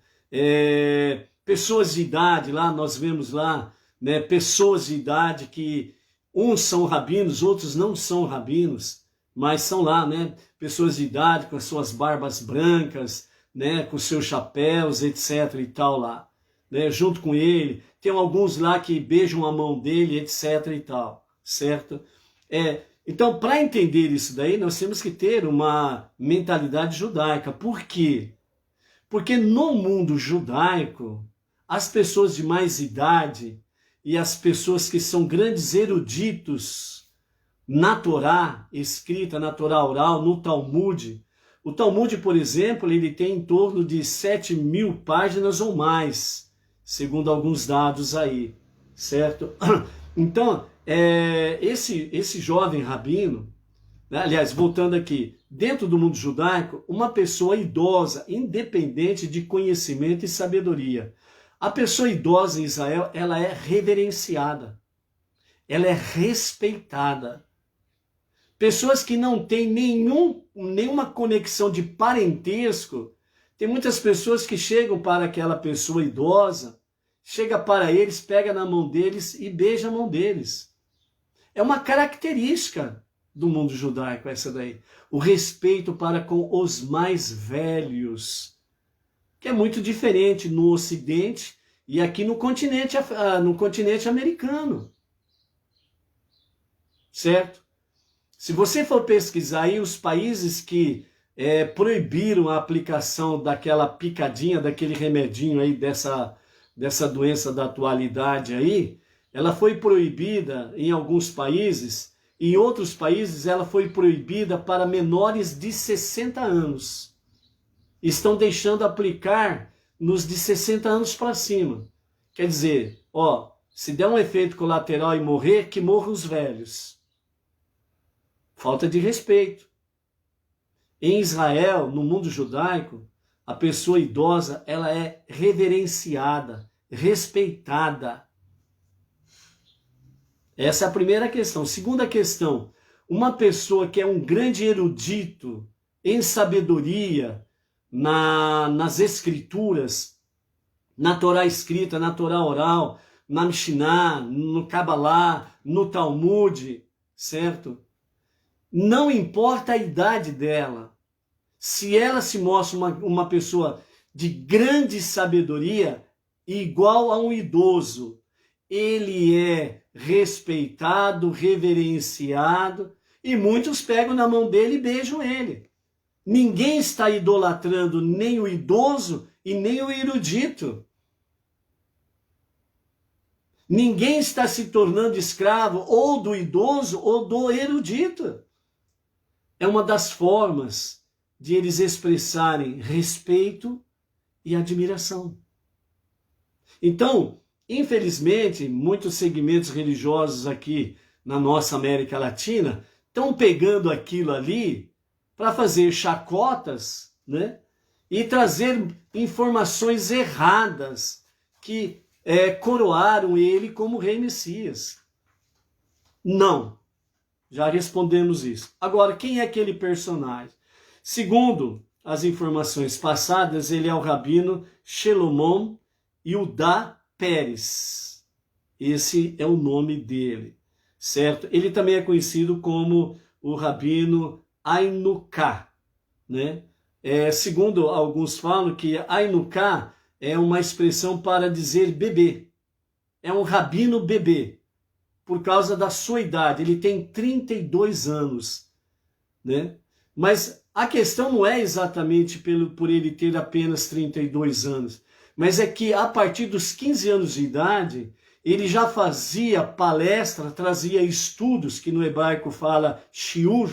Pessoas de idade, lá nós vemos lá, né, pessoas de idade que uns são rabinos, outros não são rabinos, mas são lá, né, pessoas de idade com as suas barbas brancas, né, com seus chapéus, etc. e tal lá, né, junto com ele. Tem alguns lá que beijam a mão dele, etc. e tal, certo? Então, para entender isso daí, nós temos que ter uma mentalidade judaica. Por quê? Porque no mundo judaico, as pessoas de mais idade e as pessoas que são grandes eruditos na Torá escrita, na Torá oral, no Talmud. O Talmud, por exemplo, ele tem em torno de 7.000 páginas ou mais, segundo alguns dados aí, certo? Então, esse jovem rabino, né, aliás, voltando aqui, dentro do mundo judaico, uma pessoa idosa, independente de conhecimento e sabedoria. A pessoa idosa em Israel, ela é reverenciada, ela é respeitada. Pessoas que não têm nenhuma conexão de parentesco, tem muitas pessoas que chegam para aquela pessoa idosa, chega para eles, pega na mão deles e beija a mão deles. É uma característica do mundo judaico essa daí. O respeito para com os mais velhos, que é muito diferente no Ocidente e aqui no continente americano. Certo? Se você for pesquisar aí os países que proibiram a aplicação daquela picadinha, daquele remedinho aí, dessa doença da atualidade aí. Ela foi proibida em alguns países, em outros países ela foi proibida para menores de 60 anos. Estão deixando aplicar nos de 60 anos para cima. Quer dizer, ó, se der um efeito colateral e morrer, que morram os velhos. Falta de respeito. Em Israel, no mundo judaico, a pessoa idosa, ela é reverenciada, respeitada. Essa é a primeira questão. Segunda questão, uma pessoa que é um grande erudito em sabedoria, nas escrituras, na Torá escrita, na Torá oral, na Mishnah, no Kabbalah, no Talmud, certo? Não importa a idade dela, se ela se mostra uma pessoa de grande sabedoria, igual a um idoso, ele é respeitado, reverenciado, e muitos pegam na mão dele e beijam ele. Ninguém está idolatrando nem o idoso e nem o erudito. Ninguém está se tornando escravo ou do idoso ou do erudito. É uma das formas de eles expressarem respeito e admiração. Então, infelizmente, muitos segmentos religiosos aqui na nossa América Latina estão pegando aquilo ali para fazer chacotas, né? E trazer informações erradas que coroaram ele como rei Messias. Não. Já respondemos isso. Agora, quem é aquele personagem? Segundo as informações passadas, ele é o rabino Shelomon Yudá Peres. Esse é o nome dele, certo? Ele também é conhecido como o rabino Ainuká, né? Segundo alguns falam que Ainuká é uma expressão para dizer bebê. É um rabino bebê, por causa da sua idade. Ele tem 32 anos, né? Mas a questão não é exatamente por ele ter apenas 32 anos, mas é que a partir dos 15 anos de idade, ele já fazia palestra, trazia estudos, que no hebraico fala shiur.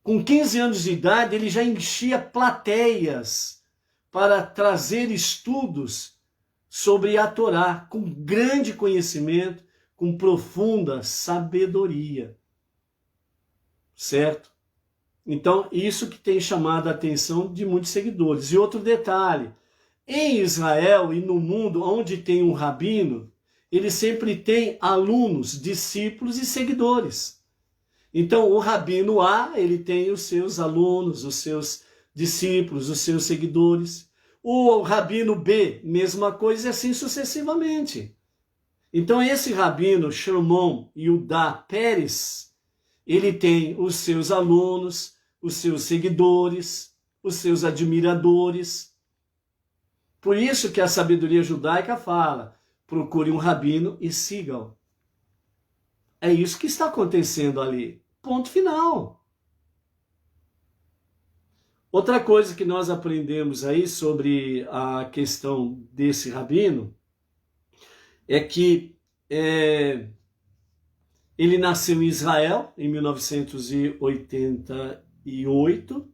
Com 15 anos de idade, ele já enchia plateias para trazer estudos sobre a Torá, com grande conhecimento, com profunda sabedoria. Certo? Então, isso que tem chamado a atenção de muitos seguidores. E outro detalhe, em Israel e no mundo onde tem um rabino, ele sempre tem alunos, discípulos e seguidores. Então, o rabino A, ele tem os seus alunos, os seus discípulos, os seus seguidores. O rabino B, mesma coisa, e assim sucessivamente. Então, esse rabino, Shelomon Yudá Peres, ele tem os seus alunos, os seus seguidores, os seus admiradores. Por isso que a sabedoria judaica fala, procure um rabino e siga-o. É isso que está acontecendo ali. Ponto final. Outra coisa que nós aprendemos aí sobre a questão desse rabino é que ele nasceu em Israel em 1988.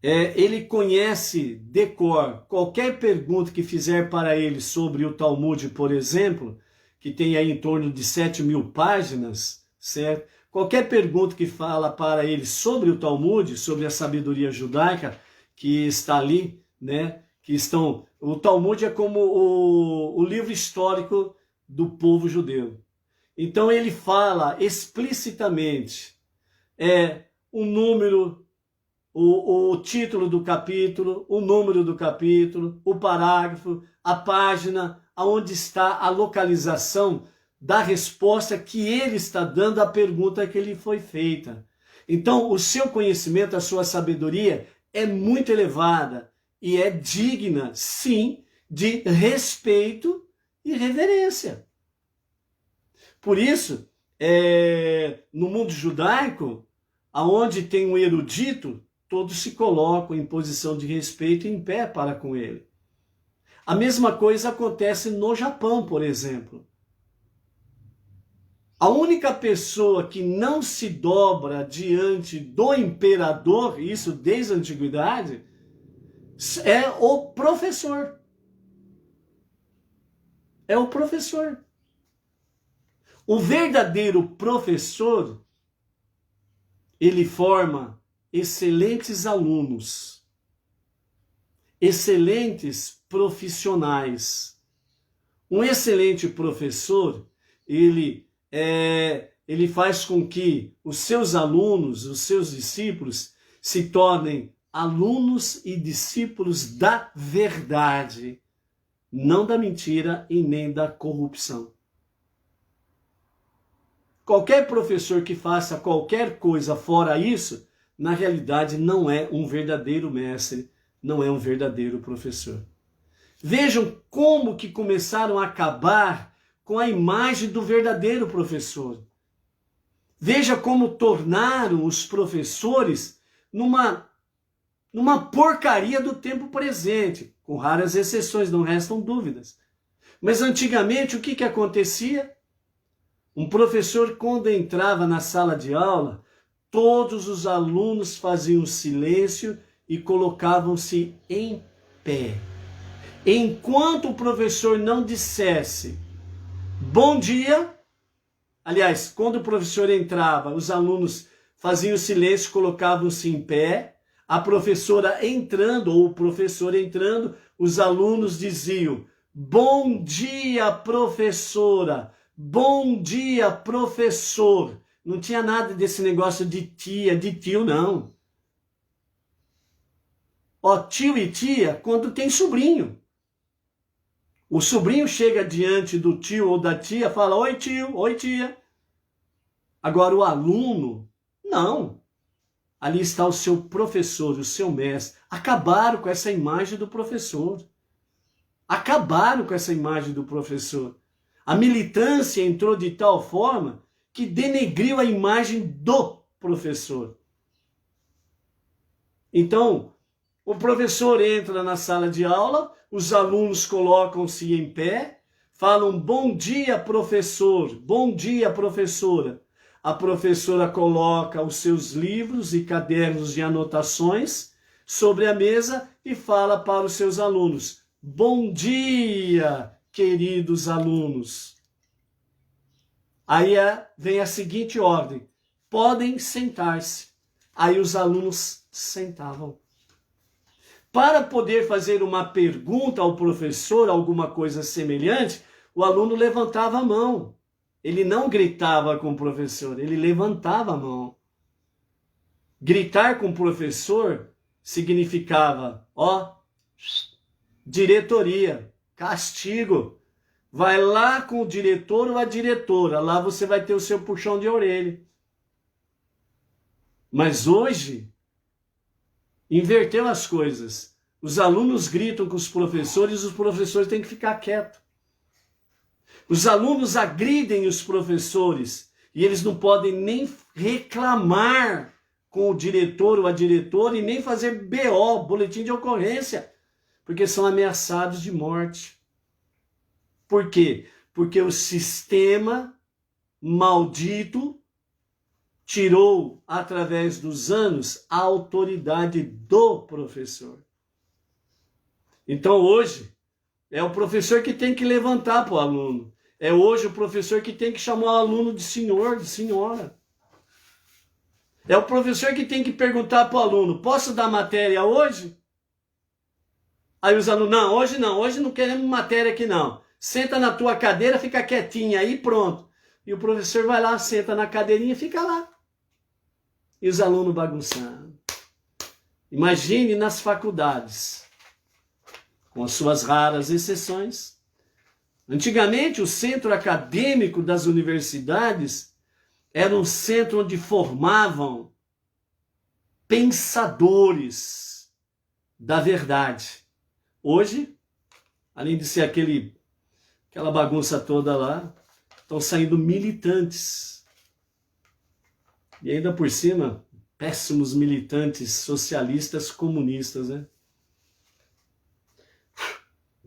Ele conhece de cor qualquer pergunta que fizer para ele sobre o Talmud, por exemplo, que tem aí em torno de 7.000 páginas, certo? Qualquer pergunta que fala para ele sobre o Talmud, sobre a sabedoria judaica que está ali, né? O Talmud é como o livro histórico do povo judeu. Então ele fala explicitamente o número, o título do capítulo, o número do capítulo, o parágrafo, a página, aonde está a localização da resposta que ele está dando à pergunta que lhe foi feita. Então, o seu conhecimento, a sua sabedoria é muito elevada e é digna, sim, de respeito e reverência. Por isso, no mundo judaico, aonde tem um erudito, todos se colocam em posição de respeito e em pé para com ele. A mesma coisa acontece no Japão, por exemplo. A única pessoa que não se dobra diante do imperador, isso desde a antiguidade, é o professor. É o professor. O verdadeiro professor, ele forma excelentes alunos, excelentes profissionais. Um excelente professor, ele faz com que os seus alunos, os seus discípulos, se tornem alunos e discípulos da verdade, não da mentira e nem da corrupção. Qualquer professor que faça qualquer coisa fora isso, na realidade não é um verdadeiro mestre, não é um verdadeiro professor. Vejam como que começaram a acabar com a imagem do verdadeiro professor. Veja como tornaram os professores numa porcaria do tempo presente, com raras exceções, não restam dúvidas. Mas antigamente o que acontecia? Um professor, quando entrava na sala de aula, todos os alunos faziam silêncio e colocavam-se em pé. Enquanto o professor não dissesse bom dia, aliás, quando o professor entrava, os alunos faziam silêncio, colocavam-se em pé. A professora entrando, ou o professor entrando, os alunos diziam bom dia, professora. Bom dia, professor. Não tinha nada desse negócio de tia, de tio, não. Ó, tio e tia, quando tem sobrinho. O sobrinho chega diante do tio ou da tia, fala, oi tio, oi tia. Agora o aluno, não. Ali está o seu professor, o seu mestre. Acabaram com essa imagem do professor. Acabaram com essa imagem do professor. A militância entrou de tal forma que denegriu a imagem do professor. Então, o professor entra na sala de aula, os alunos colocam-se em pé, falam bom dia, professor, bom dia, professora. A professora coloca os seus livros e cadernos de anotações sobre a mesa e fala para os seus alunos, bom dia, queridos alunos. Aí vem a seguinte ordem, podem sentar-se. Aí os alunos sentavam. Para poder fazer uma pergunta ao professor, alguma coisa semelhante, o aluno levantava a mão. Ele não gritava com o professor, ele levantava a mão. Gritar com o professor significava, diretoria, castigo. Vai lá com o diretor ou a diretora, lá você vai ter o seu puxão de orelha. Mas hoje, inverteu as coisas. Os alunos gritam com os professores têm que ficar quietos. Os alunos agridem os professores e eles não podem nem reclamar com o diretor ou a diretora e nem fazer BO, boletim de ocorrência, porque são ameaçados de morte. Por quê? Porque o sistema maldito tirou, através dos anos, a autoridade do professor. Então hoje, é o professor que tem que levantar para o aluno. É hoje o professor que tem que chamar o aluno de senhor, de senhora. É o professor que tem que perguntar para o aluno, posso dar matéria hoje? Aí os alunos, não, hoje não queremos matéria aqui não. Senta na tua cadeira, fica quietinha aí, pronto. E o professor vai lá, senta na cadeirinha e fica lá. E os alunos bagunçando. Imagine nas faculdades, com as suas raras exceções. Antigamente, o centro acadêmico das universidades era um centro onde formavam pensadores da verdade. Hoje, além de ser aquela bagunça toda lá, estão saindo militantes. E ainda por cima, Péssimos militantes socialistas comunistas, né?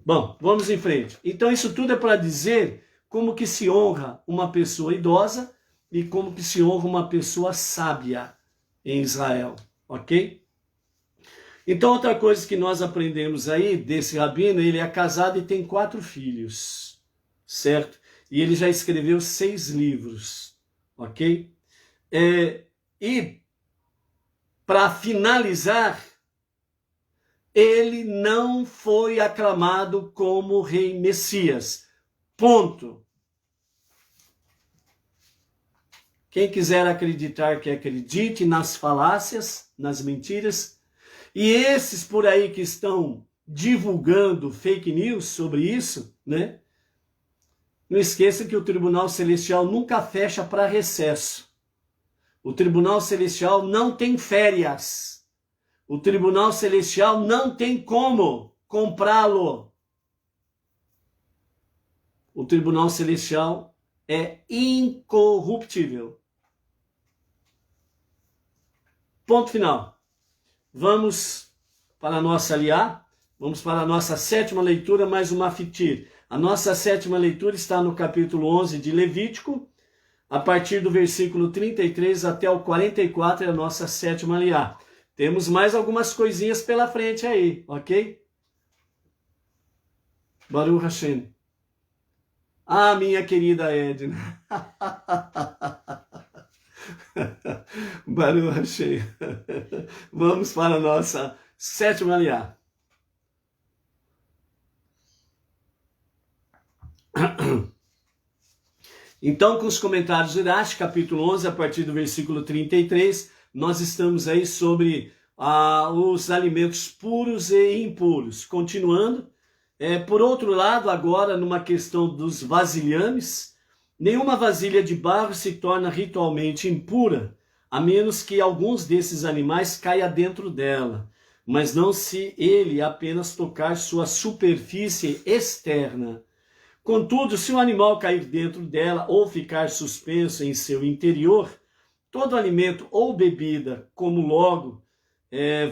Bom, vamos em frente. Então isso tudo é para dizer como que se honra uma pessoa idosa e como que se honra uma pessoa sábia em Israel, ok? Então outra coisa que nós aprendemos aí desse rabino, ele é casado e tem 4 filhos, certo? E ele já escreveu 6 livros, ok? E para finalizar, ele não foi aclamado como rei Messias. Ponto. Quem quiser acreditar que acredite nas falácias, nas mentiras. E esses por aí que estão divulgando fake news sobre isso, né? Não esqueça que o Tribunal Celestial nunca fecha para recesso. O Tribunal Celestial não tem férias. O Tribunal Celestial não tem como comprá-lo. O Tribunal Celestial é incorruptível. Ponto final. Vamos para a nossa aliá, vamos para a nossa 7ª leitura, mais uma fitir. A nossa 7ª leitura está no capítulo 11 de Levítico, a partir do versículo 33 até o 44 é a nossa 7ª aliá. Temos mais algumas coisinhas pela frente aí, ok? Baruch Hashem. Ah, minha querida Edna. Baruch Hashem. Vamos para a nossa 7ª aliá. Então, com os comentários de Urash, capítulo 11, a partir do versículo 33, nós estamos aí sobre os alimentos puros e impuros. Continuando, por outro lado, agora numa questão dos vasilhames, nenhuma vasilha de barro se torna ritualmente impura, a menos que alguns desses animais caia dentro dela, mas não se ele apenas tocar sua superfície externa. Contudo, se o animal cair dentro dela ou ficar suspenso em seu interior, todo alimento ou bebida, como logo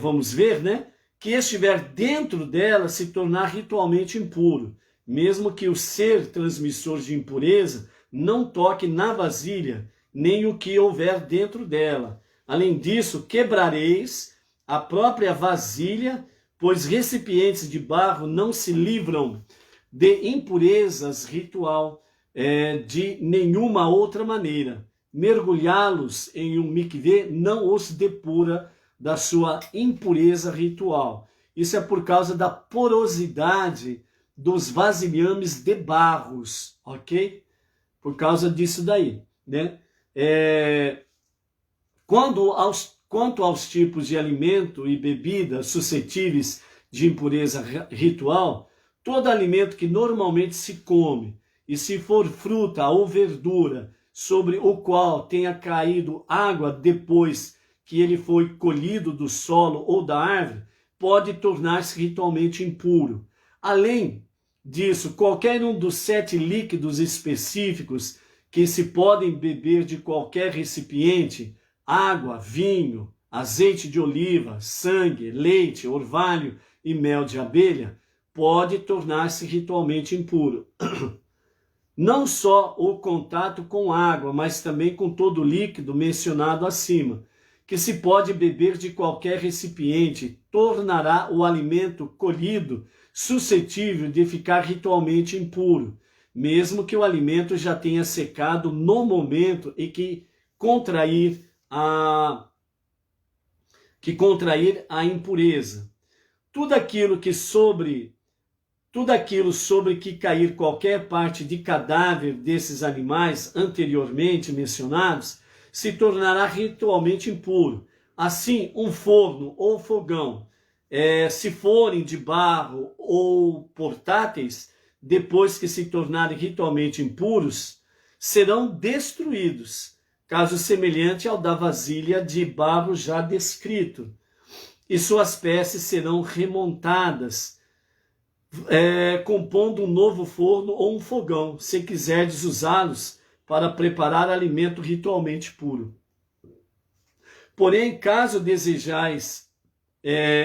vamos ver, né, que estiver dentro dela se tornar ritualmente impuro, mesmo que o ser transmissor de impureza não toque na vasilha, nem o que houver dentro dela. Além disso, quebrareis a própria vasilha, pois recipientes de barro não se livram de impurezas ritual de nenhuma outra maneira. Mergulhá-los em um mikvê não os depura da sua impureza ritual. Isso é por causa da porosidade dos vasilhames de barros, ok? Por causa disso daí, né? Quanto aos tipos de alimento e bebida suscetíveis de impureza ritual, todo alimento que normalmente se come, e se for fruta ou verdura, sobre o qual tenha caído água depois que ele foi colhido do solo ou da árvore, pode tornar-se ritualmente impuro. Além disso, qualquer um dos 7 líquidos específicos que se podem beber de qualquer recipiente, água, vinho, azeite de oliva, sangue, leite, orvalho e mel de abelha, pode tornar-se ritualmente impuro. Não só o contato com água, mas também com todo o líquido mencionado acima, que se pode beber de qualquer recipiente, tornará o alimento colhido suscetível de ficar ritualmente impuro, mesmo que o alimento já tenha secado no momento em que contrair a impureza. Tudo aquilo sobre que cair qualquer parte de cadáver desses animais anteriormente mencionados se tornará ritualmente impuro. Assim, um forno ou fogão, se forem de barro ou portáteis, depois que se tornarem ritualmente impuros, serão destruídos, caso semelhante ao da vasilha de barro já descrito, e suas peças serão remontadas, compondo um novo forno ou um fogão, se quiserdes usá-los para preparar alimento ritualmente puro. Porém, caso desejais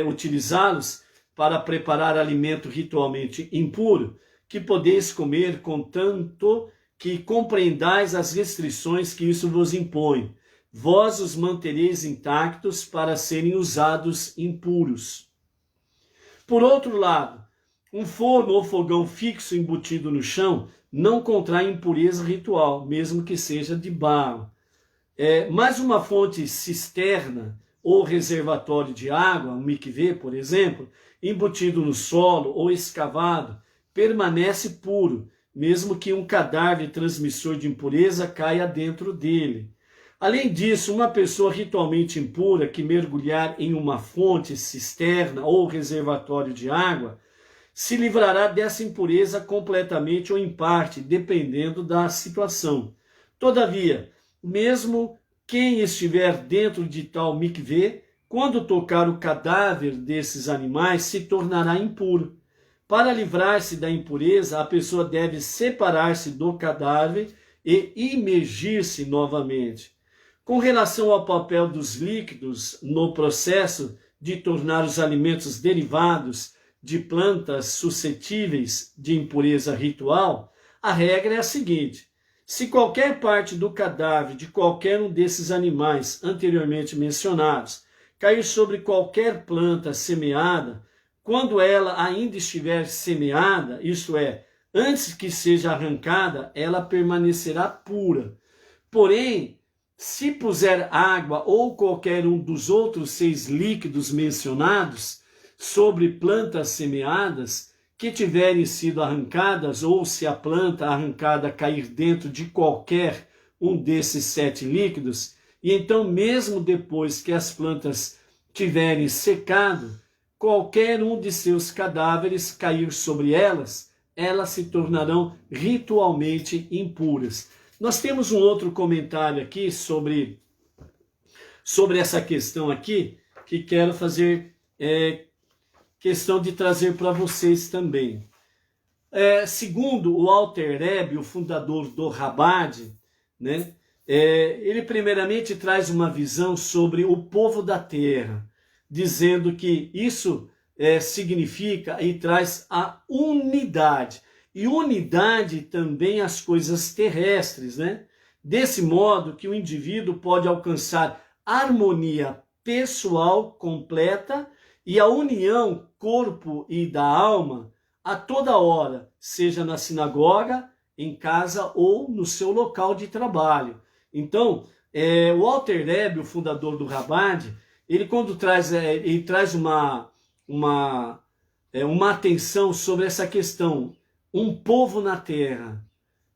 utilizá-los para preparar alimento ritualmente impuro, que podeis comer, contanto que compreendais as restrições que isso vos impõe. Vós os mantereis intactos para serem usados impuros. Por outro lado, um forno ou fogão fixo embutido no chão não contrai impureza ritual, mesmo que seja de barro. Mas uma fonte cisterna ou reservatório de água, um mikvê, por exemplo, embutido no solo ou escavado, permanece puro, mesmo que um cadáver transmissor de impureza caia dentro dele. Além disso, uma pessoa ritualmente impura que mergulhar em uma fonte cisterna ou reservatório de água se livrará dessa impureza completamente ou em parte, dependendo da situação. Todavia, mesmo quem estiver dentro de tal mikvê, quando tocar o cadáver desses animais, se tornará impuro. Para livrar-se da impureza, a pessoa deve separar-se do cadáver e imergir-se novamente. Com relação ao papel dos líquidos no processo de tornar os alimentos derivados de plantas suscetíveis de impureza ritual, a regra é a seguinte: se qualquer parte do cadáver de qualquer um desses animais anteriormente mencionados cair sobre qualquer planta semeada, quando ela ainda estiver semeada, isto é, antes que seja arrancada, ela permanecerá pura. Porém, se puser água ou qualquer um dos outros 6 líquidos mencionados sobre plantas semeadas que tiverem sido arrancadas, ou se a planta arrancada cair dentro de qualquer um desses 7 líquidos, e então mesmo depois que as plantas tiverem secado, qualquer um de seus cadáveres cair sobre elas, elas se tornarão ritualmente impuras. Nós temos um outro comentário aqui sobre essa questão aqui, que quero fazer questão de trazer para vocês também. Segundo o Alter Rebbe, o fundador do Chabad, né, ele primeiramente traz uma visão sobre o povo da terra, dizendo que isso significa e traz a unidade. E unidade também as coisas terrestres, né? Desse modo que o indivíduo pode alcançar harmonia pessoal completa e a união corpo e da alma a toda hora, seja na sinagoga, em casa ou no seu local de trabalho. Então, o Alter Rebbe, o fundador do Chabad, ele quando traz, ele traz uma atenção sobre essa questão, um povo na terra.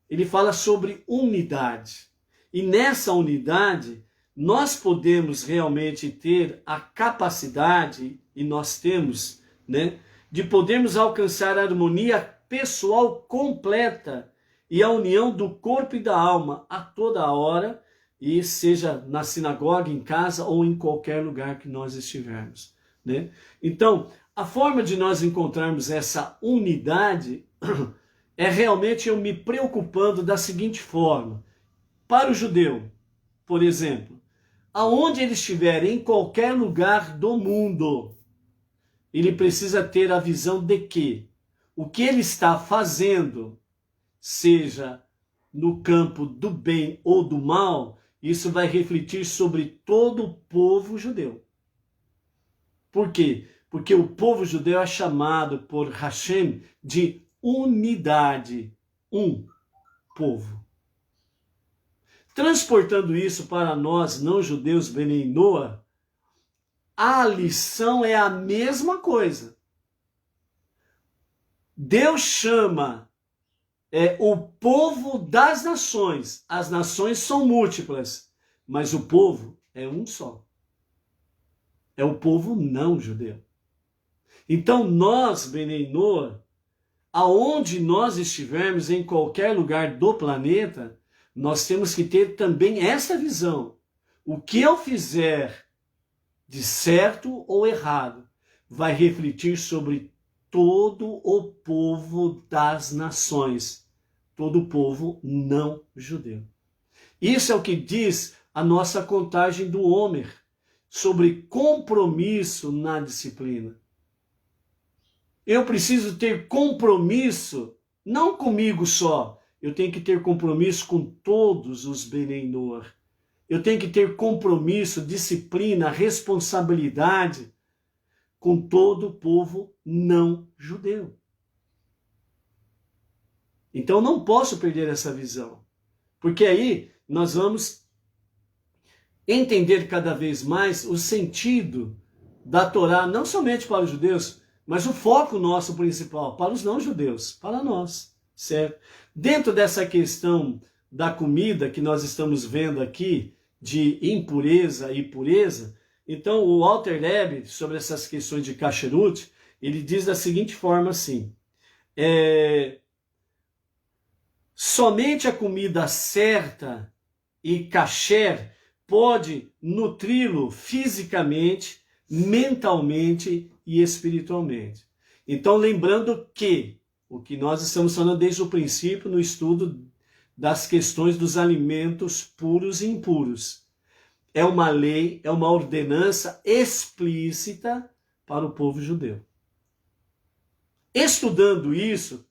Ele fala sobre unidade. E nessa unidade, nós podemos realmente ter a capacidade, e nós temos, né, de podermos alcançar a harmonia pessoal completa e a união do corpo e da alma a toda hora, e seja na sinagoga, em casa ou em qualquer lugar que nós estivermos, né? Então, a forma de nós encontrarmos essa unidade é realmente eu me preocupando da seguinte forma. Para o judeu, por exemplo, aonde ele estiver, em qualquer lugar do mundo, ele precisa ter a visão de que o que ele está fazendo, seja no campo do bem ou do mal, isso vai refletir sobre todo o povo judeu. Por quê? Porque o povo judeu é chamado por Hashem de unidade, um povo. Transportando isso para nós não judeus Benei Noah, a lição é a mesma coisa. Deus chama o povo das nações. As nações são múltiplas, mas o povo é um só. É o povo não judeu. Então nós, Benei Noah, aonde nós estivermos, em qualquer lugar do planeta, nós temos que ter também essa visão. O que eu fizer de certo ou errado vai refletir sobre todo o povo das nações, todo o povo não judeu. Isso é o que diz a nossa contagem do Homer, sobre compromisso na disciplina. Eu preciso ter compromisso, não comigo só, eu tenho que ter compromisso com todos os Benei Noach. Eu tenho que ter compromisso, disciplina, responsabilidade com todo o povo não judeu. Então não posso perder essa visão, porque aí nós vamos entender cada vez mais o sentido da Torá, não somente para os judeus, mas o foco nosso principal, para os não-judeus, para nós, certo? Dentro dessa questão da comida que nós estamos vendo aqui, de impureza e pureza, então o Alter Rebbe, sobre essas questões de kasherut, ele diz da seguinte forma assim, somente a comida certa e kasher pode nutri-lo fisicamente, mentalmente e espiritualmente. Então, lembrando que o que nós estamos falando desde o princípio no estudo das questões dos alimentos puros e impuros. É uma lei, é uma ordenança explícita para o povo judeu. Estudando isso,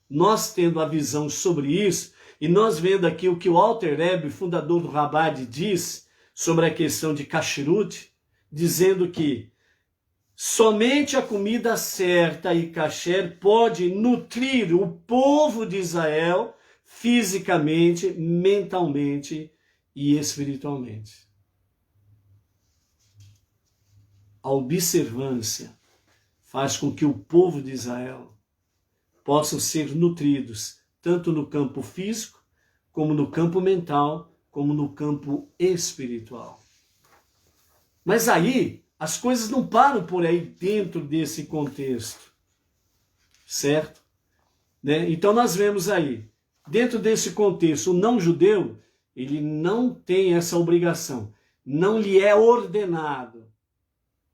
nós tendo a visão sobre isso, e nós vendo aqui o que o Alter Rebbe, fundador do Rabad, diz sobre a questão de kasherut, dizendo que somente a comida certa e kasher pode nutrir o povo de Israel fisicamente, mentalmente e espiritualmente. A observância faz com que o povo de Israel possam ser nutridos tanto no campo físico, como no campo mental, como no campo espiritual. Mas aí, as coisas não param por aí dentro desse contexto, certo? Né? Então nós vemos aí, dentro desse contexto, o não-judeu, ele não tem essa obrigação, não lhe é ordenado.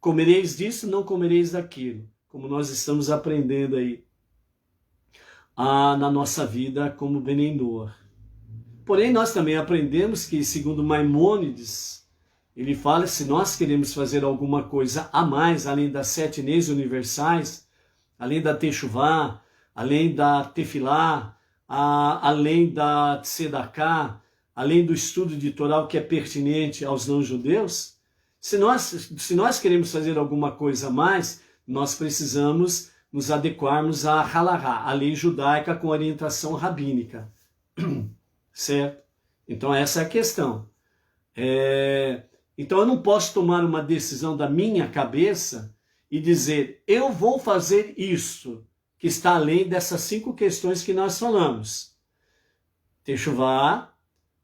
Comereis disso, não comereis daquilo, como nós estamos aprendendo aí na nossa vida como Benei Noach. Porém, nós também aprendemos que, segundo Maimônides, ele fala que se nós queremos fazer alguma coisa a mais, além das 7 leis universais, além da Teshuvá, além da Tefilá, além da Tzedaká, além do estudo de Torá, que é pertinente aos não-judeus, se nós queremos fazer alguma coisa a mais, nós precisamos nos adequarmos à Halahá, a lei judaica com orientação rabínica. Certo? Então essa é a questão. Então eu não posso tomar uma decisão da minha cabeça e dizer, eu vou fazer isso, que está além dessas 5 questões que nós falamos. Teshuvá,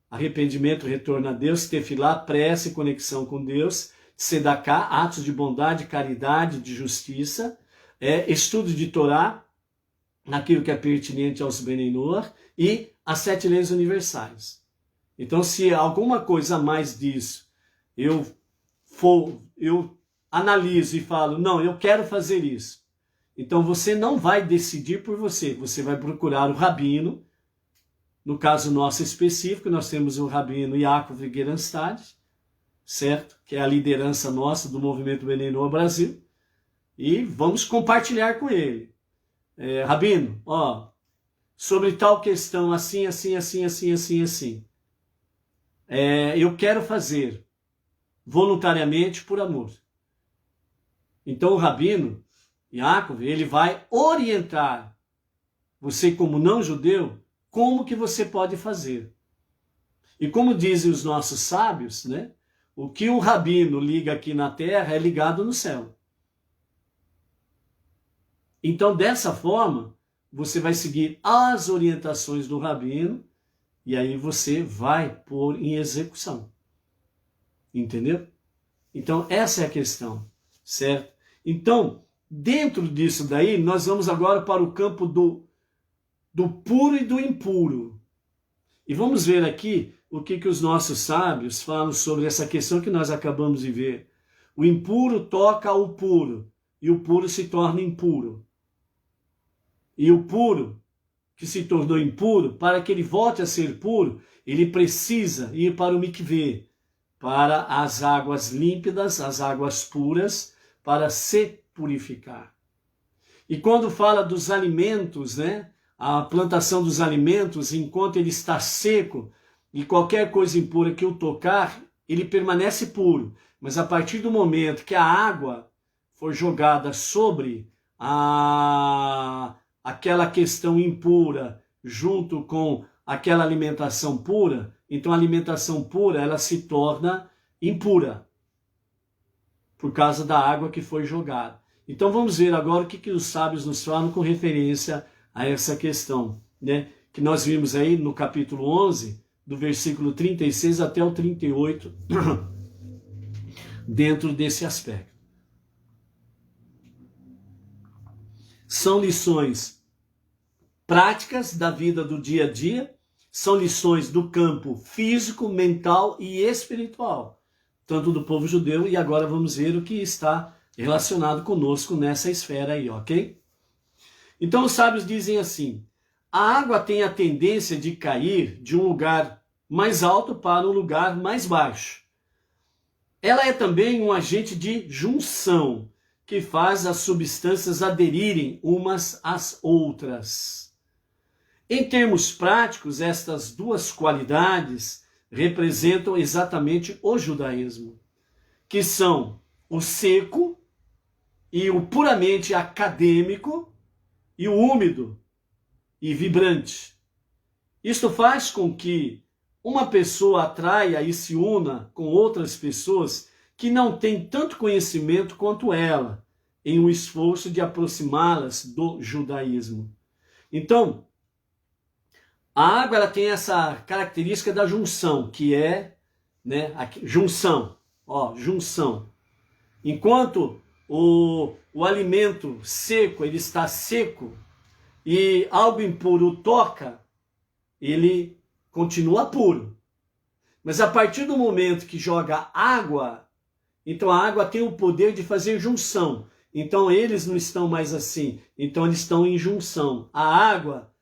arrependimento, retorno a Deus, tefilá, prece, conexão com Deus, Tzedaká, atos de bondade, caridade, de justiça, estudo de Torá, naquilo que é pertinente aos Benei Noach, e as 7 leis universais. Então, se alguma coisa a mais disso eu analiso e falo, não, eu quero fazer isso. Então, você não vai decidir por você, você vai procurar o rabino. No caso nosso específico, nós temos o rabino Yaakov Geranstad, certo? Que é a liderança nossa do movimento Benei Noach Brasil. E vamos compartilhar com ele. Rabino, sobre tal questão, assim, assim, assim, assim, assim, assim. Eu quero fazer voluntariamente por amor. Então o Rabino, Yaakov, ele vai orientar você como não-judeu, como que você pode fazer. E como dizem os nossos sábios, né? O que o Rabino liga aqui na terra é ligado no céu. Então, dessa forma, você vai seguir as orientações do Rabino e aí você vai pôr em execução. Entendeu? Então, essa é a questão, certo? Então, dentro disso daí, nós vamos agora para o campo do puro e do impuro. E vamos ver aqui o que os nossos sábios falam sobre essa questão que nós acabamos de ver. O impuro toca ao puro e o puro se torna impuro. E o puro, que se tornou impuro, para que ele volte a ser puro, ele precisa ir para o mikvê, para as águas límpidas, as águas puras, para se purificar. E quando fala dos alimentos, né? A plantação dos alimentos, enquanto ele está seco, e qualquer coisa impura que o tocar, ele permanece puro. Mas a partir do momento que a água for jogada sobre aquela questão impura, junto com aquela alimentação pura, então a alimentação pura ela se torna impura, por causa da água que foi jogada. Então vamos ver agora o que os sábios nos falam com referência a essa questão, né? Que nós vimos aí no capítulo 11, do versículo 36 até o 38, dentro desse aspecto. São lições práticas da vida do dia a dia, são lições do campo físico, mental e espiritual, tanto do povo judeu, e agora vamos ver o que está relacionado conosco nessa esfera aí, ok? Então os sábios dizem assim: a água tem a tendência de cair de um lugar mais alto para um lugar mais baixo. Ela é também um agente de junção, que faz as substâncias aderirem umas às outras. Em termos práticos, estas duas qualidades representam exatamente o judaísmo, que são o seco e o puramente acadêmico, e o úmido e vibrante. Isto faz com que uma pessoa atraia e se una com outras pessoas que não têm tanto conhecimento quanto ela, em um esforço de aproximá-las do judaísmo. Então, a água ela tem essa característica da junção, que é, né, junção. Enquanto o alimento seco, ele está seco, e algo impuro o toca, ele continua puro. Mas a partir do momento que joga água, então a água tem o poder de fazer junção. Então eles não estão mais assim, então eles estão em junção. A água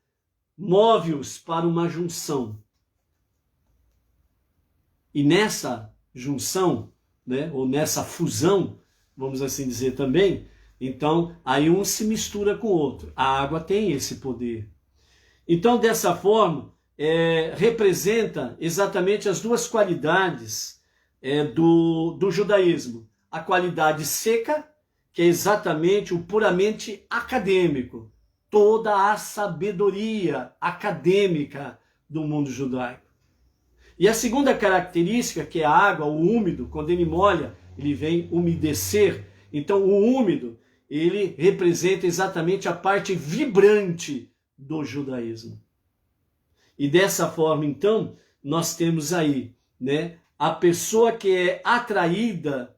move-os para uma junção. E nessa junção, né, ou nessa fusão, vamos assim dizer também, então aí um se mistura com o outro. A água tem esse poder. Então dessa forma, representa exatamente as duas qualidades do judaísmo. A qualidade seca, que é exatamente o puramente acadêmico, toda a sabedoria acadêmica do mundo judaico. E a segunda característica, que é a água, o úmido, quando ele molha, ele vem umedecer. Então o úmido, ele representa exatamente a parte vibrante do judaísmo. E dessa forma, então, nós temos aí, né, a pessoa que é atraída,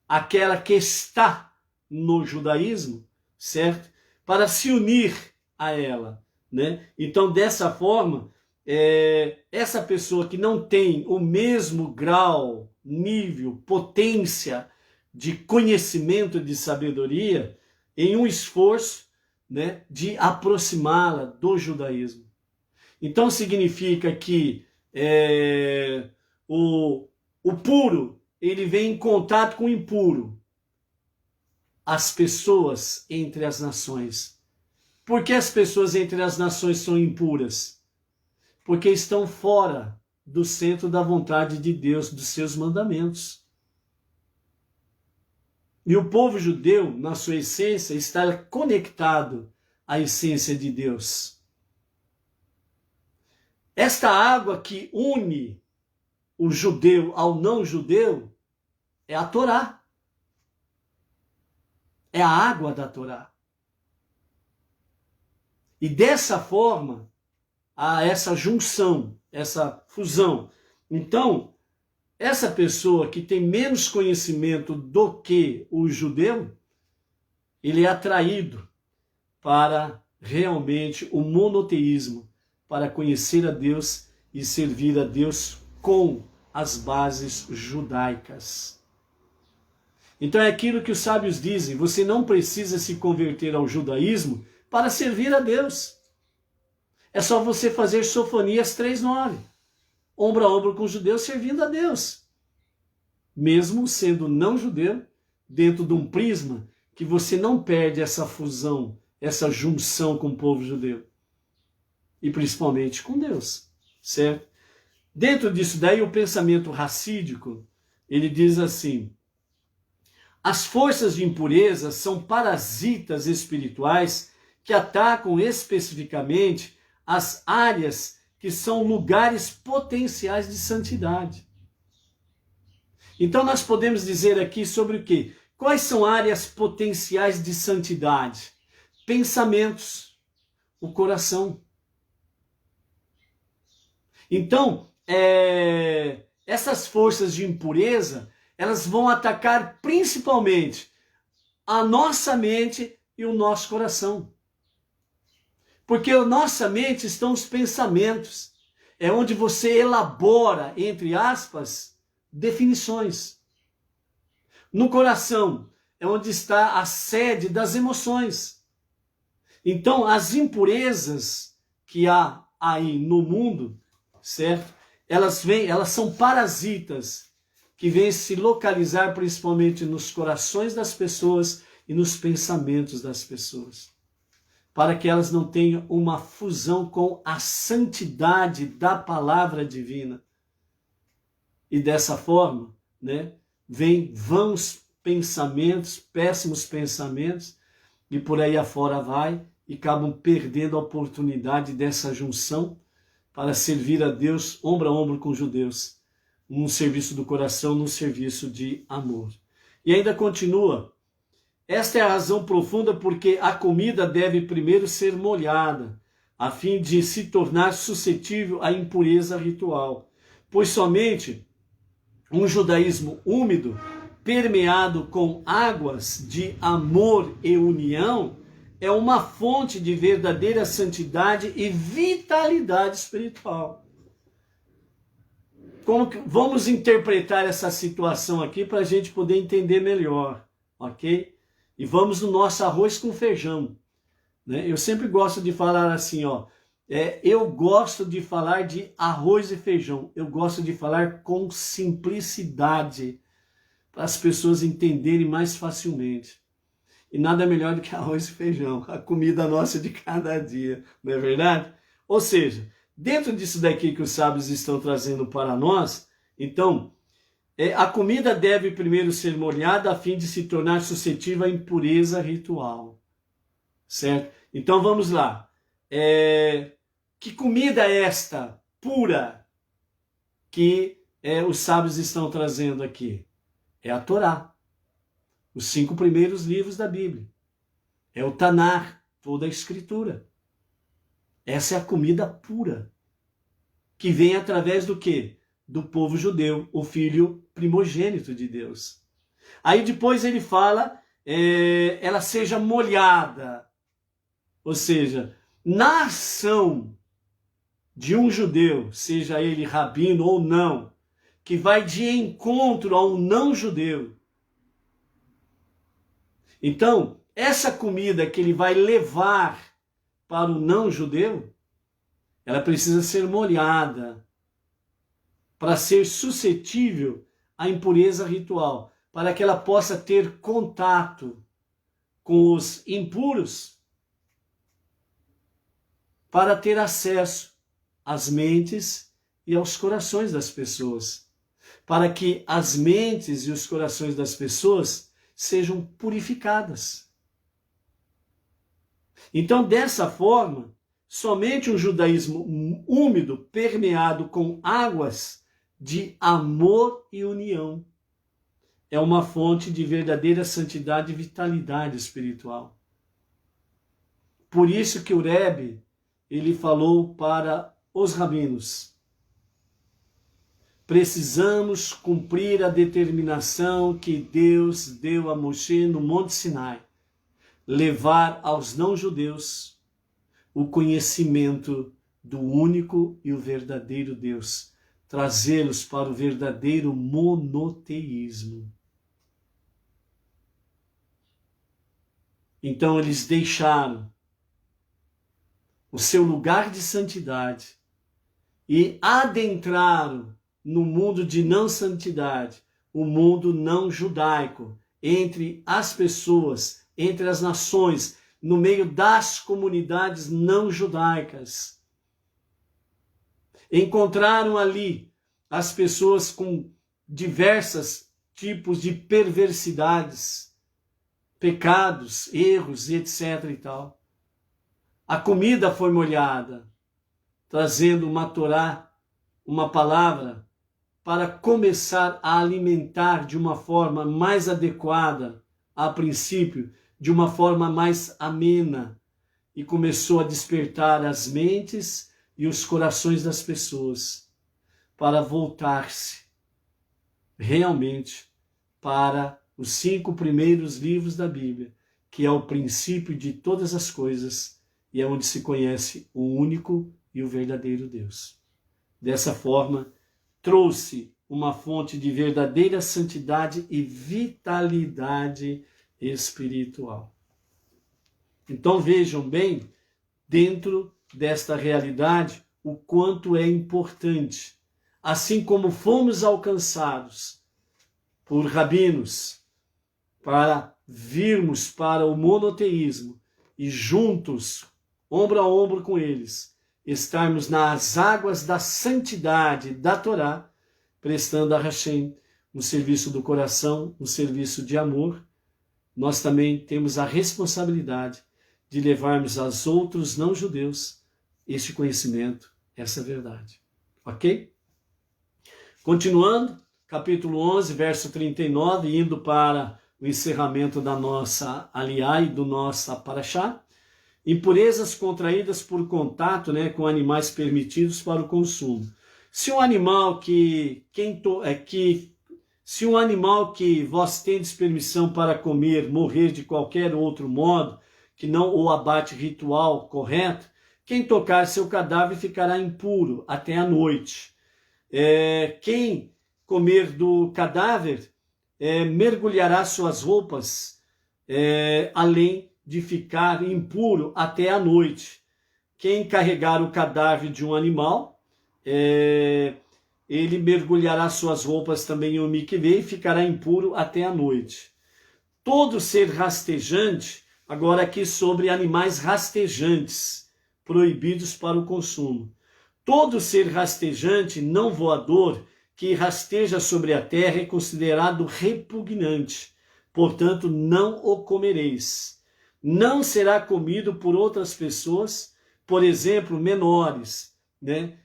aquela que está no judaísmo, certo? Para se unir a ela, né? Então, dessa forma, essa pessoa que não tem o mesmo grau, nível, potência de conhecimento, de sabedoria, em um esforço, né, de aproximá-la do judaísmo. Então significa que o puro, ele vem em contato com o impuro. As pessoas entre as nações. Por que as pessoas entre as nações são impuras? Porque estão fora do centro da vontade de Deus, dos seus mandamentos. E o povo judeu, na sua essência, está conectado à essência de Deus. Esta água que une o judeu ao não judeu é a Torá. É a água da Torá. E dessa forma, há essa junção, essa fusão. Então, essa pessoa que tem menos conhecimento do que o judeu, ele é atraído para realmente o monoteísmo, para conhecer a Deus e servir a Deus com as bases judaicas. Então é aquilo que os sábios dizem, você não precisa se converter ao judaísmo para servir a Deus. É só você fazer Sofonias 3:9. Ombro a ombro com os judeus servindo a Deus. mesmo sendo não judeu, dentro de um prisma que você não perde essa fusão, essa junção com o povo judeu. E principalmente com Deus, certo? Dentro disso daí, o pensamento racídico, ele diz assim: as forças de impureza são parasitas espirituais que atacam especificamente as áreas que são lugares potenciais de santidade. Então nós podemos dizer aqui sobre o quê? Quais são áreas potenciais de santidade? Pensamentos, o coração. Então, essas forças de impureza, elas vão atacar principalmente a nossa mente e o nosso coração. Porque a nossa mente estão os pensamentos. É onde você elabora, entre aspas, definições. No coração é onde está a sede das emoções. Então, as impurezas que há aí no mundo, certo? Elas são parasitas que vêm se localizar principalmente nos corações das pessoas e nos pensamentos das pessoas, para que elas não tenham uma fusão com a santidade da palavra divina. E dessa forma, né, vêm vãos pensamentos, péssimos pensamentos, e por aí afora vai, e acabam perdendo a oportunidade dessa junção para servir a Deus ombro a ombro com os judeus, num serviço do coração, num serviço de amor. E ainda continua: esta é a razão profunda porque a comida deve primeiro ser molhada, a fim de se tornar suscetível à impureza ritual, pois somente um judaísmo úmido, permeado com águas de amor e união, é uma fonte de verdadeira santidade e vitalidade espiritual. Vamos interpretar essa situação aqui para a gente poder entender melhor, ok? E vamos no nosso arroz com feijão, né? Eu sempre gosto de falar assim, ó. Eu gosto de falar de arroz e feijão. Eu gosto de falar com simplicidade, para as pessoas entenderem mais facilmente. E nada melhor do que arroz e feijão, a comida nossa de cada dia, não é verdade? Ou seja, dentro disso daqui que os sábios estão trazendo para nós, então, a comida deve primeiro ser molhada a fim de se tornar suscetível à impureza ritual, certo? Então vamos lá. Que comida é esta pura que os sábios estão trazendo aqui? É a Torá, os 5 primeiros livros da Bíblia. É o Tanar, toda a Escritura. Essa é a comida pura, que vem através do quê? Do povo judeu, o filho primogênito de Deus. Aí depois ele fala, ela seja molhada, ou seja, na ação de um judeu, seja ele rabino ou não, que vai de encontro a um não judeu. Então, essa comida que ele vai levar para o não judeu, ela precisa ser molhada para ser suscetível à impureza ritual, para que ela possa ter contato com os impuros, para ter acesso às mentes e aos corações das pessoas, para que as mentes e os corações das pessoas sejam purificadas. Então, dessa forma, somente um judaísmo úmido, permeado com águas de amor e união, é uma fonte de verdadeira santidade e vitalidade espiritual. Por isso que o Rebbe, ele falou para os rabinos: precisamos cumprir a determinação que Deus deu a Moshe no Monte Sinai, levar aos não-judeus o conhecimento do único e o verdadeiro Deus, trazê-los para o verdadeiro monoteísmo. Então eles deixaram o seu lugar de santidade e adentraram no mundo de não santidade, o mundo não judaico, entre as pessoas, entre as nações, no meio das comunidades não judaicas. Encontraram ali as pessoas com diversos tipos de perversidades, pecados, erros, etc. e tal. A comida foi molhada, trazendo uma Torá, uma palavra, para começar a alimentar de uma forma mais adequada, a princípio, de uma forma mais amena, e começou a despertar as mentes e os corações das pessoas para voltar-se realmente para os 5 primeiros livros da Bíblia, que é o princípio de todas as coisas e é onde se conhece o único e o verdadeiro Deus. Dessa forma, trouxe uma fonte de verdadeira santidade e vitalidade espiritual. Então vejam bem, dentro desta realidade, o quanto é importante, assim como fomos alcançados por rabinos, para virmos para o monoteísmo e juntos, ombro a ombro com eles, estarmos nas águas da santidade da Torá, prestando a Hashem um serviço do coração, um serviço de amor, nós também temos a responsabilidade de levarmos aos outros não-judeus este conhecimento, essa verdade. Ok? Continuando, capítulo 11, verso 39, indo para o encerramento da nossa aliá e do nosso parashá. Impurezas contraídas por contato, com animais permitidos para o consumo. Se um animal se um animal que vós tendes permissão para comer morrer de qualquer outro modo, que não o abate ritual correto, quem tocar seu cadáver ficará impuro até a noite. Quem comer do cadáver mergulhará suas roupas, além de ficar impuro até a noite. Quem carregar o cadáver de um animal, ele mergulhará suas roupas também em um mikvê e ficará impuro até a noite. Todo ser rastejante, agora aqui sobre animais rastejantes, proibidos para o consumo. Todo ser rastejante não voador que rasteja sobre a terra é considerado repugnante, portanto não o comereis. Não será comido por outras pessoas, por exemplo, menores,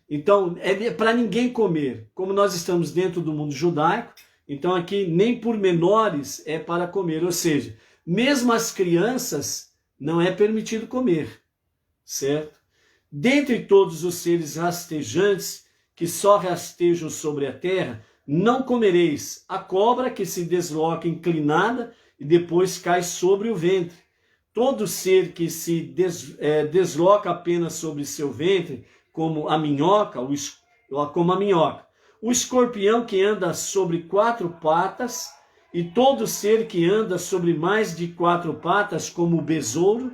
Então, é para ninguém comer. Como nós estamos dentro do mundo judaico, então aqui nem por menores é para comer, ou seja, mesmo as crianças não é permitido comer, certo? Dentre todos os seres rastejantes que só rastejam sobre a terra, não comereis a cobra que se desloca inclinada e depois cai sobre o ventre. Todo ser que se desloca apenas sobre seu ventre, como a minhoca, o escorpião que anda sobre 4 patas, e todo ser que anda sobre mais de 4 patas, como o besouro,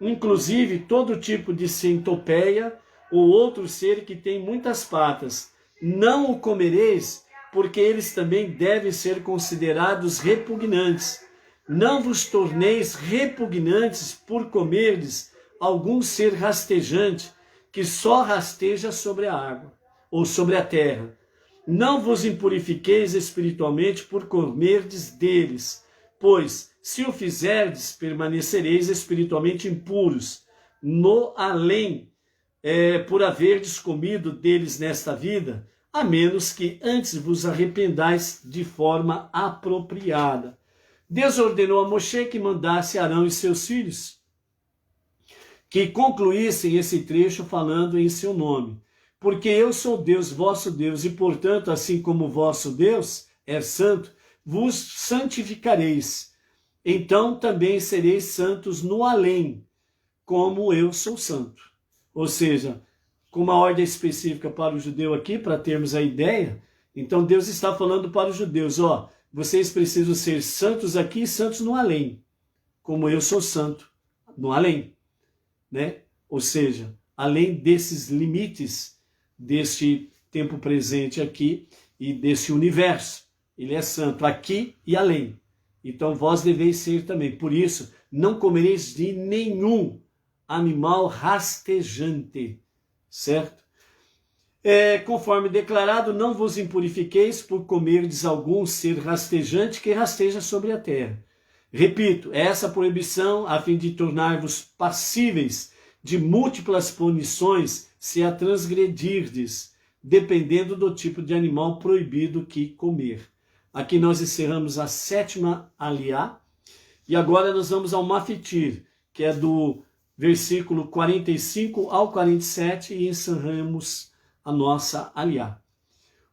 inclusive todo tipo de centopeia, ou outro ser que tem muitas patas. Não o comereis, porque eles também devem ser considerados repugnantes. Não vos torneis repugnantes por comerdes algum ser rastejante, que só rasteja sobre a água, ou sobre a terra. Não vos impurifiqueis espiritualmente por comerdes deles, pois, se o fizerdes, permanecereis espiritualmente impuros, no além, por haverdes comido deles nesta vida, a menos que antes vos arrependais de forma apropriada. Deus ordenou a Moshe que mandasse Arão e seus filhos que concluíssem esse trecho falando em seu nome. Porque eu sou Deus, vosso Deus, e portanto, assim como vosso Deus é santo, vos santificareis. Então também sereis santos no além, como eu sou santo. Ou seja, com uma ordem específica para o judeu aqui, para termos a ideia, então Deus está falando para os judeus, vocês precisam ser santos aqui e santos no além, como eu sou santo no além, Ou seja, além desses limites deste tempo presente aqui e desse universo, ele é santo aqui e além. Então vós deveis ser também. Por isso, não comereis de nenhum animal rastejante, certo? Conforme declarado, não vos impurifiqueis por comerdes algum ser rastejante que rasteja sobre a terra. Repito, essa proibição a fim de tornar-vos passíveis de múltiplas punições se a transgredirdes, dependendo do tipo de animal proibido que comer. Aqui nós encerramos a 7ª aliá, e agora nós vamos ao mafitir, que é do versículo 45 ao 47, e encerramos a nossa aliá.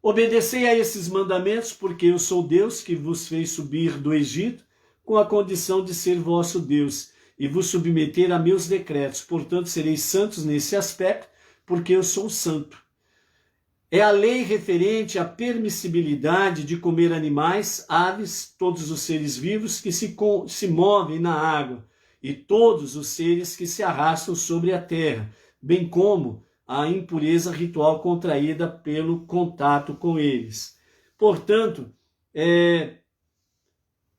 Obedecei a esses mandamentos, porque eu sou Deus que vos fez subir do Egito, com a condição de ser vosso Deus, e vos submeter a meus decretos. Portanto, sereis santos nesse aspecto, porque eu sou santo. É a lei referente à permissibilidade de comer animais, aves, todos os seres vivos que se movem na água, e todos os seres que se arrastam sobre a terra, bem como a impureza ritual contraída pelo contato com eles. Portanto,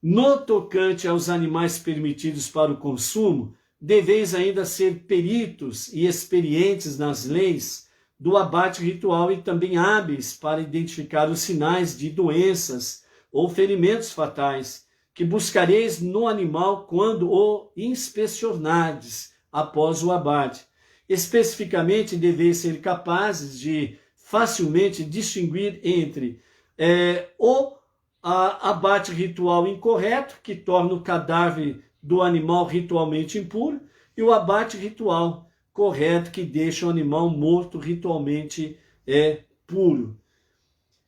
no tocante aos animais permitidos para o consumo, deveis ainda ser peritos e experientes nas leis do abate ritual e também hábeis para identificar os sinais de doenças ou ferimentos fatais, que buscareis no animal quando o inspecionardes após o abate. Especificamente, deveis ser capazes de facilmente distinguir entre o abate ritual incorreto, que torna o cadáver do animal ritualmente impuro, e o abate ritual correto, que deixa o animal morto ritualmente puro.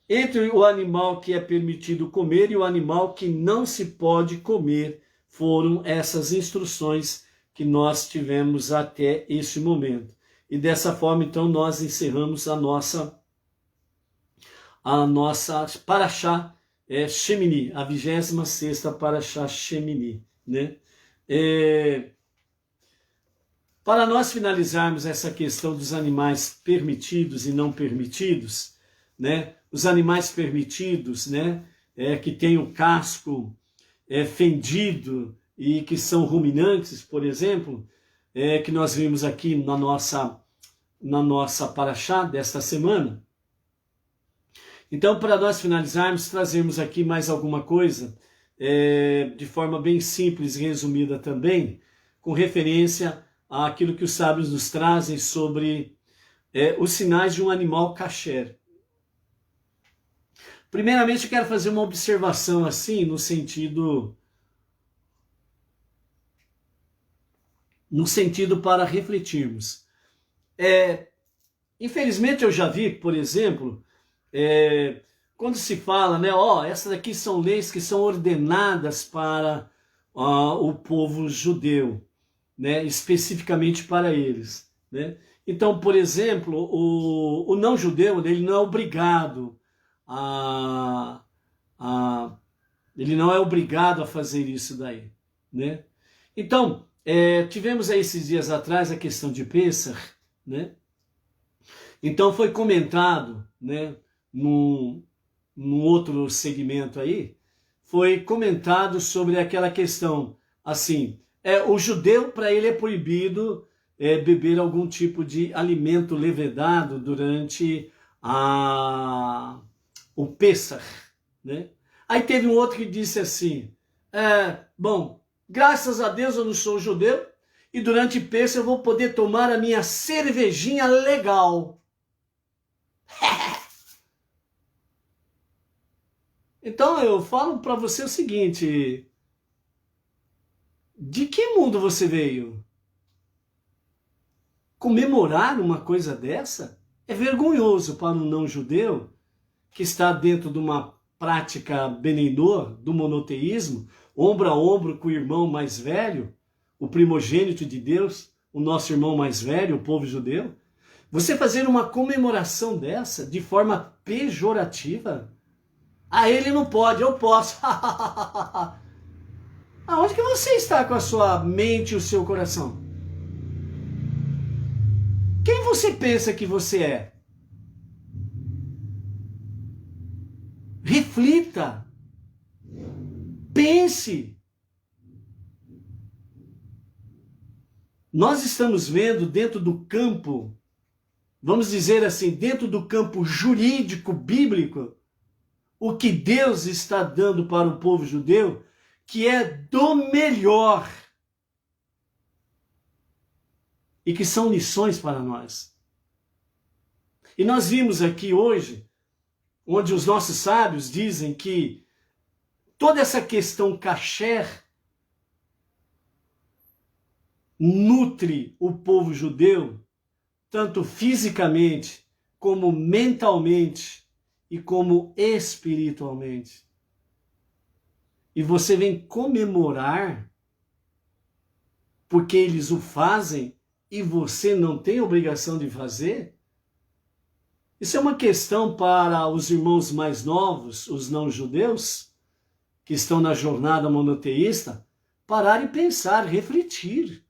Entre o animal que é permitido comer e o animal que não se pode comer, foram essas instruções que nós tivemos até esse momento. E dessa forma, então, nós encerramos a nossa Parashá Shemini, a 26ª Parashá Shemini, né? Para nós finalizarmos essa questão dos animais permitidos e não permitidos, né? Os animais permitidos, né? Que têm o casco fendido e que são ruminantes, por exemplo, que nós vimos aqui na nossa Parashá desta semana. Então, para nós finalizarmos, trazemos aqui mais alguma coisa, de forma bem simples e resumida também, com referência àquilo que os sábios nos trazem sobre os sinais de um animal kasher. Primeiramente, eu quero fazer uma observação assim, no sentido para refletirmos. Infelizmente, eu já vi, por exemplo, quando se fala, né, essas aqui são leis que são ordenadas para o povo judeu, né, especificamente para eles, né? Então, por exemplo, o não judeu, ele não é obrigado ele não é obrigado a fazer isso daí, né? Então, tivemos aí esses dias atrás a questão de Pêssar, né? Então foi comentado, né, num outro segmento aí, foi comentado sobre aquela questão, assim, o judeu, para ele é proibido beber algum tipo de alimento levedado durante o Pêssar, né? Aí teve um outro que disse assim, bom, graças a Deus eu não sou judeu, e durante Pêssar eu vou poder tomar a minha cervejinha legal. Então eu falo para você o seguinte, de que mundo você veio? Comemorar uma coisa dessa é vergonhoso para um não-judeu que está dentro de uma prática beneinor, do monoteísmo, ombro a ombro com o irmão mais velho, o primogênito de Deus, o nosso irmão mais velho, o povo judeu. Você fazer uma comemoração dessa de forma pejorativa, ele não pode, eu posso. Aonde que você está com a sua mente e o seu coração? Quem você pensa que você é? Reflita Pense. Nós estamos vendo dentro do campo, vamos dizer assim, dentro do campo jurídico bíblico, o que Deus está dando para o povo judeu, que é do melhor. E que são lições para nós. E nós vimos aqui hoje, onde os nossos sábios dizem que toda essa questão kasher nutre o povo judeu, tanto fisicamente, como mentalmente e como espiritualmente. E você vem comemorar porque eles o fazem e você não tem obrigação de fazer? Isso é uma questão para os irmãos mais novos, os não-judeus, que estão na jornada monoteísta, parar e pensar, refletir.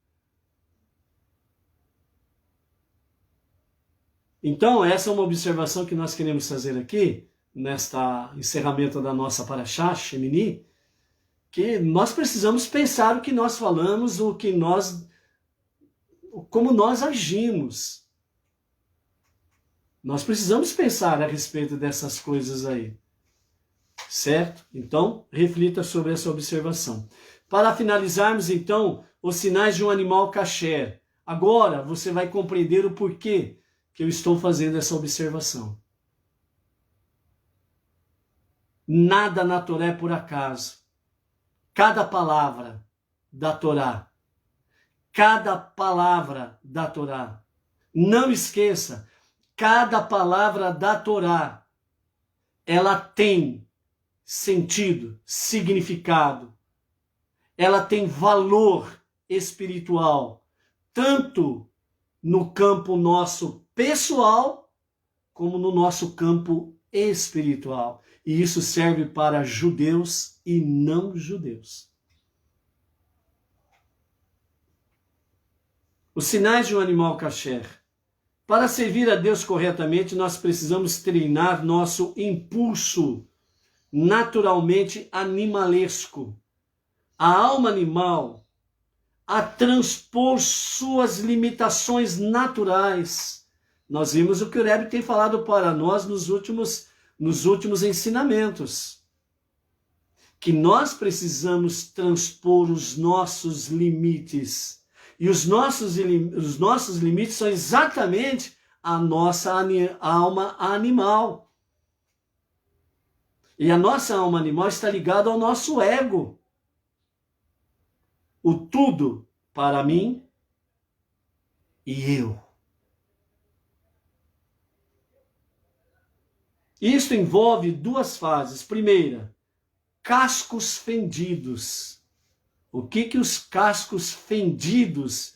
Então, essa é uma observação que nós queremos fazer aqui, nesta encerramento da nossa Parashá, Shemini, que nós precisamos pensar o que nós falamos, como nós agimos. Nós precisamos pensar a respeito dessas coisas aí. Certo? Então, reflita sobre essa observação. Para finalizarmos, então, os sinais de um animal kasher. Agora, você vai compreender o porquê que eu estou fazendo essa observação. Nada na Torá é por acaso. Cada palavra da Torá. Cada palavra da Torá. Não esqueça, cada palavra da Torá, ela tem sentido, significado. Ela tem valor espiritual, tanto no campo nosso pessoal, como no nosso campo espiritual. E isso serve para judeus e não judeus. Os sinais de um animal kasher. Para servir a Deus corretamente, nós precisamos treinar nosso impulso naturalmente animalesco. A alma animal a transpor suas limitações naturais. Nós vimos o que o Rebbe tem falado para nós nos últimos ensinamentos. Que nós precisamos transpor os nossos limites. E os nossos limites são exatamente a nossa alma animal. E a nossa alma animal está ligada ao nosso ego. O tudo para mim e eu. Isto envolve duas fases. Primeira, cascos fendidos. O que os cascos fendidos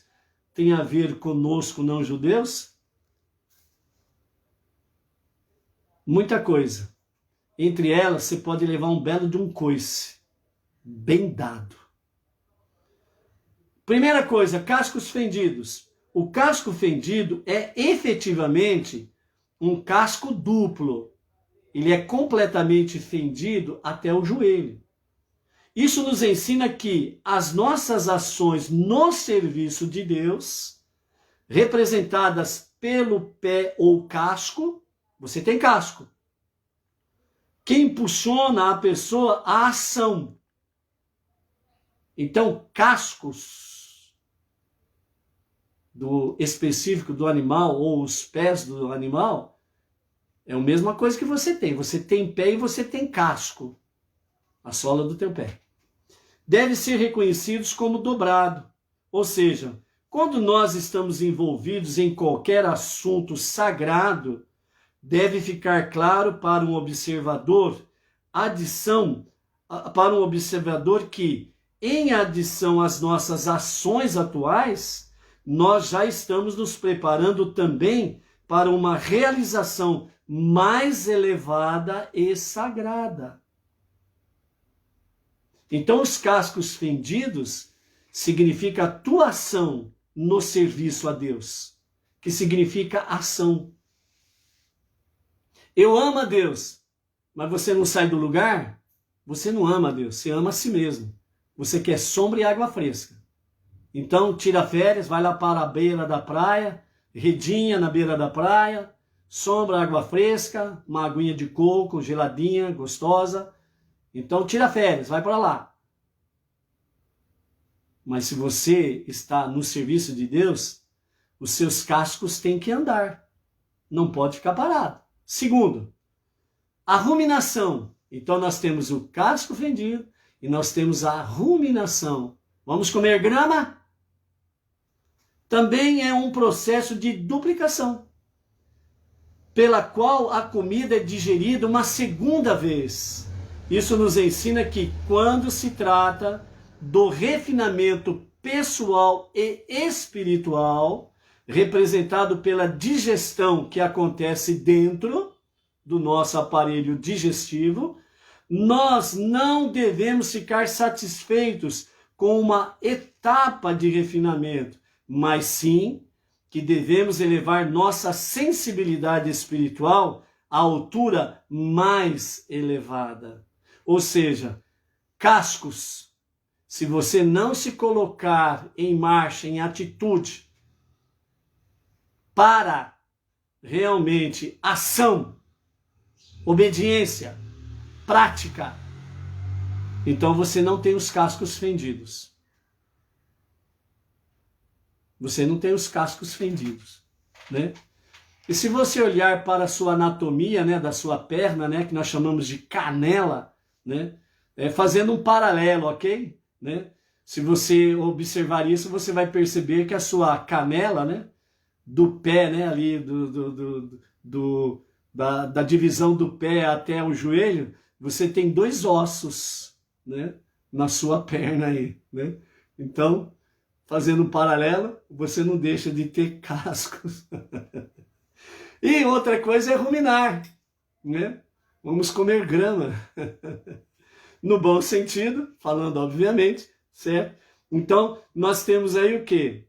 têm a ver conosco, não judeus? Muita coisa. Entre elas, você pode levar um belo de um coice, bem dado. Primeira coisa, cascos fendidos. O casco fendido é efetivamente um casco duplo. Ele é completamente fendido até o joelho. Isso nos ensina que as nossas ações no serviço de Deus, representadas pelo pé ou casco, você tem casco, que impulsiona a pessoa à ação. Então, cascos específico do animal, ou os pés do animal, é a mesma coisa que você tem. Você tem pé e você tem casco, a sola do teu pé. Devem ser reconhecidos como dobrado. Ou seja, quando nós estamos envolvidos em qualquer assunto sagrado, deve ficar claro para um observador que, em adição às nossas ações atuais, nós já estamos nos preparando também para uma realização mais elevada e sagrada. Então, os cascos fendidos significa atuação no serviço a Deus, que significa ação. Eu amo a Deus, mas você não sai do lugar? você não ama a Deus, você ama a si mesmo. Você quer sombra e água fresca. Então, tira férias, vai lá para a beira da praia, redinha na beira da praia, sombra, água fresca, uma aguinha de coco, geladinha, gostosa. Então, tira férias, vai para lá. Mas se você está no serviço de Deus, os seus cascos têm que andar. Não pode ficar parado. Segundo, a ruminação. Então, nós temos o casco fendido e nós temos a ruminação. Vamos comer grama? Também é um processo de duplicação, pela qual a comida é digerida uma segunda vez. Isso nos ensina que quando se trata do refinamento pessoal e espiritual, representado pela digestão que acontece dentro do nosso aparelho digestivo, nós não devemos ficar satisfeitos com uma etapa de refinamento, mas sim que devemos elevar nossa sensibilidade espiritual à altura mais elevada. Ou seja, cascos, se você não se colocar em marcha, em atitude, para realmente ação, obediência, prática, então você não tem os cascos fendidos. Você não tem os cascos fendidos, né? E se você olhar para a sua anatomia, né, da sua perna, né, que nós chamamos de canela, né, fazendo um paralelo, ok? Né? Se você observar isso, você vai perceber que a sua canela, né, do pé, né, ali da divisão do pé até o joelho, você tem 2 ossos, né, na sua perna aí, né? Então, fazendo um paralelo, você não deixa de ter cascos. E outra coisa é ruminar, né? Vamos comer grama. No bom sentido, falando obviamente, certo? Então, nós temos aí o quê?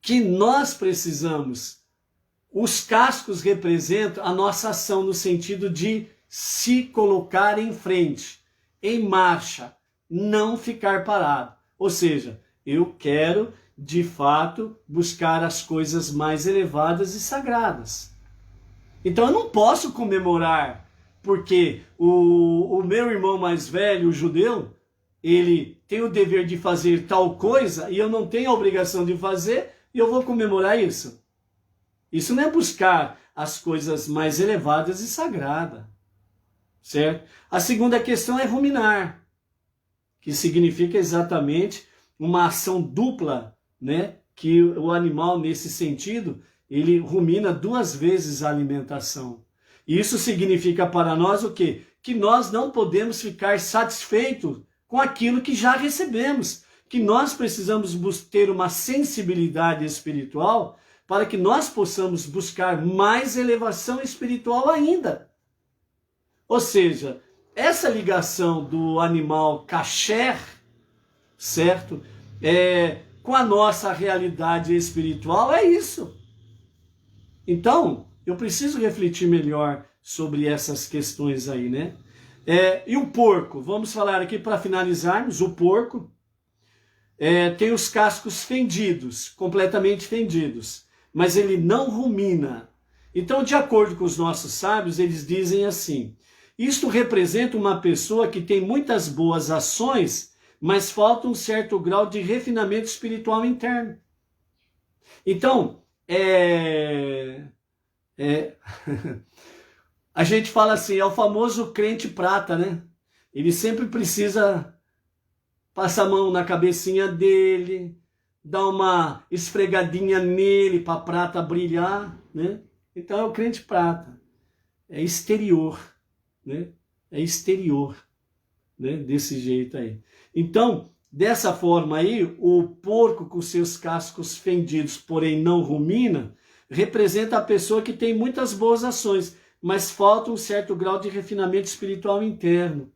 Que nós precisamos, os cascos representam a nossa ação no sentido de se colocar em frente, em marcha, não ficar parado. Ou seja, eu quero, de fato, buscar as coisas mais elevadas e sagradas. Então eu não posso comemorar porque o meu irmão mais velho, o judeu, ele tem o dever de fazer tal coisa e eu não tenho a obrigação de fazer e eu vou comemorar isso. Isso não é buscar as coisas mais elevadas e sagradas, certo? A segunda questão é ruminar, que significa exatamente uma ação dupla, né? Que o animal, nesse sentido, ele rumina 2 vezes a alimentação. Isso significa para nós o quê? Que nós não podemos ficar satisfeitos com aquilo que já recebemos, que nós precisamos ter uma sensibilidade espiritual para que nós possamos buscar mais elevação espiritual ainda. Ou seja, essa ligação do animal kasher, certo? Com a nossa realidade espiritual é isso. Então, eu preciso refletir melhor sobre essas questões aí, né? E o porco, vamos falar aqui para finalizarmos, o porco tem os cascos fendidos, completamente fendidos, mas ele não rumina. Então, de acordo com os nossos sábios, eles dizem assim, isto representa uma pessoa que tem muitas boas ações, mas falta um certo grau de refinamento espiritual interno. Então, a gente fala assim, é o famoso crente prata, né? Ele sempre precisa passar a mão na cabecinha dele, dar uma esfregadinha nele para a prata brilhar, né? Então é o crente prata, é exterior, né? É exterior, né? Desse jeito aí. Então, dessa forma aí, o porco com seus cascos fendidos, porém não rumina, representa a pessoa que tem muitas boas ações, mas falta um certo grau de refinamento espiritual interno.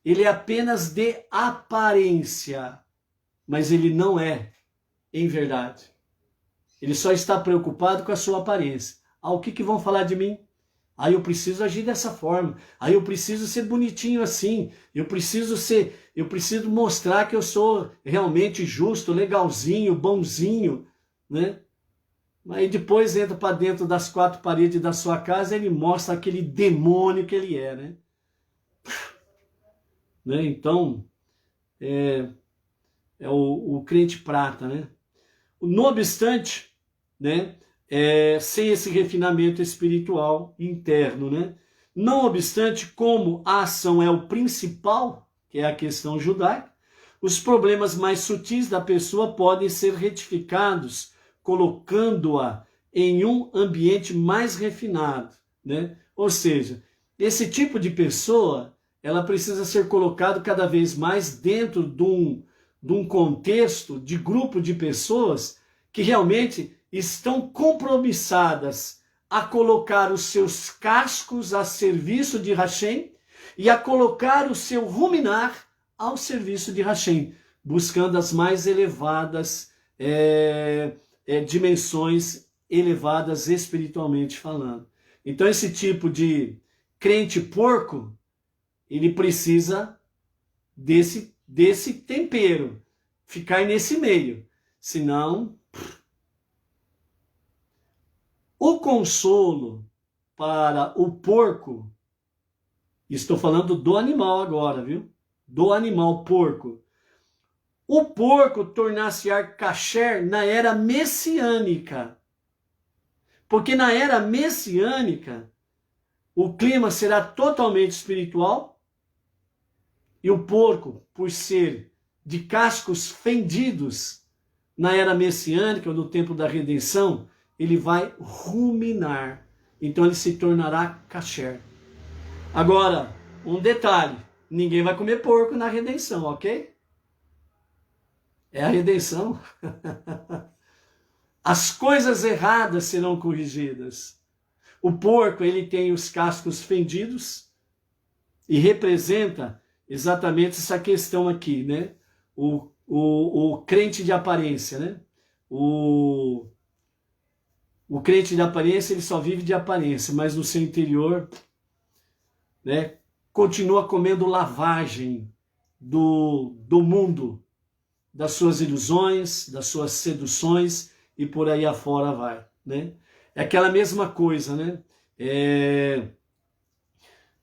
Ele é apenas de aparência, mas ele não é em verdade. Ele só está preocupado com a sua aparência. O que vão falar de mim? Aí eu preciso agir dessa forma. Aí eu preciso ser bonitinho assim. Eu preciso mostrar que eu sou realmente justo, legalzinho, bonzinho, né? Aí depois entra para dentro das quatro paredes da sua casa e ele mostra aquele demônio que ele é, né? Então, é o crente prata, né? No obstante, né? Sem esse refinamento espiritual interno, né? Não obstante, como a ação é o principal, que é a questão judaica, os problemas mais sutis da pessoa podem ser retificados, colocando-a em um ambiente mais refinado, né? Ou seja, esse tipo de pessoa, ela precisa ser colocado cada vez mais dentro de um contexto, de grupo de pessoas que realmente estão compromissadas a colocar os seus cascos a serviço de Hashem e a colocar o seu ruminar ao serviço de Hashem, buscando as mais elevadas dimensões elevadas espiritualmente falando. Então esse tipo de crente porco, ele precisa desse tempero, ficar nesse meio, senão o consolo para o porco, estou falando do animal agora, viu? Do animal porco. O porco tornar-se-á kasher na era messiânica. Porque na era messiânica, o clima será totalmente espiritual e o porco, por ser de cascos fendidos, na era messiânica, ou no tempo da redenção, ele vai ruminar. Então ele se tornará kasher. Agora, um detalhe, ninguém vai comer porco na redenção, ok? É a redenção. As coisas erradas serão corrigidas. O porco, ele tem os cascos fendidos e representa exatamente essa questão aqui, né? O crente de aparência, né? O crente de aparência, ele só vive de aparência, mas no seu interior, né, continua comendo lavagem do mundo, das suas ilusões, das suas seduções e por aí afora vai, né? É aquela mesma coisa, né?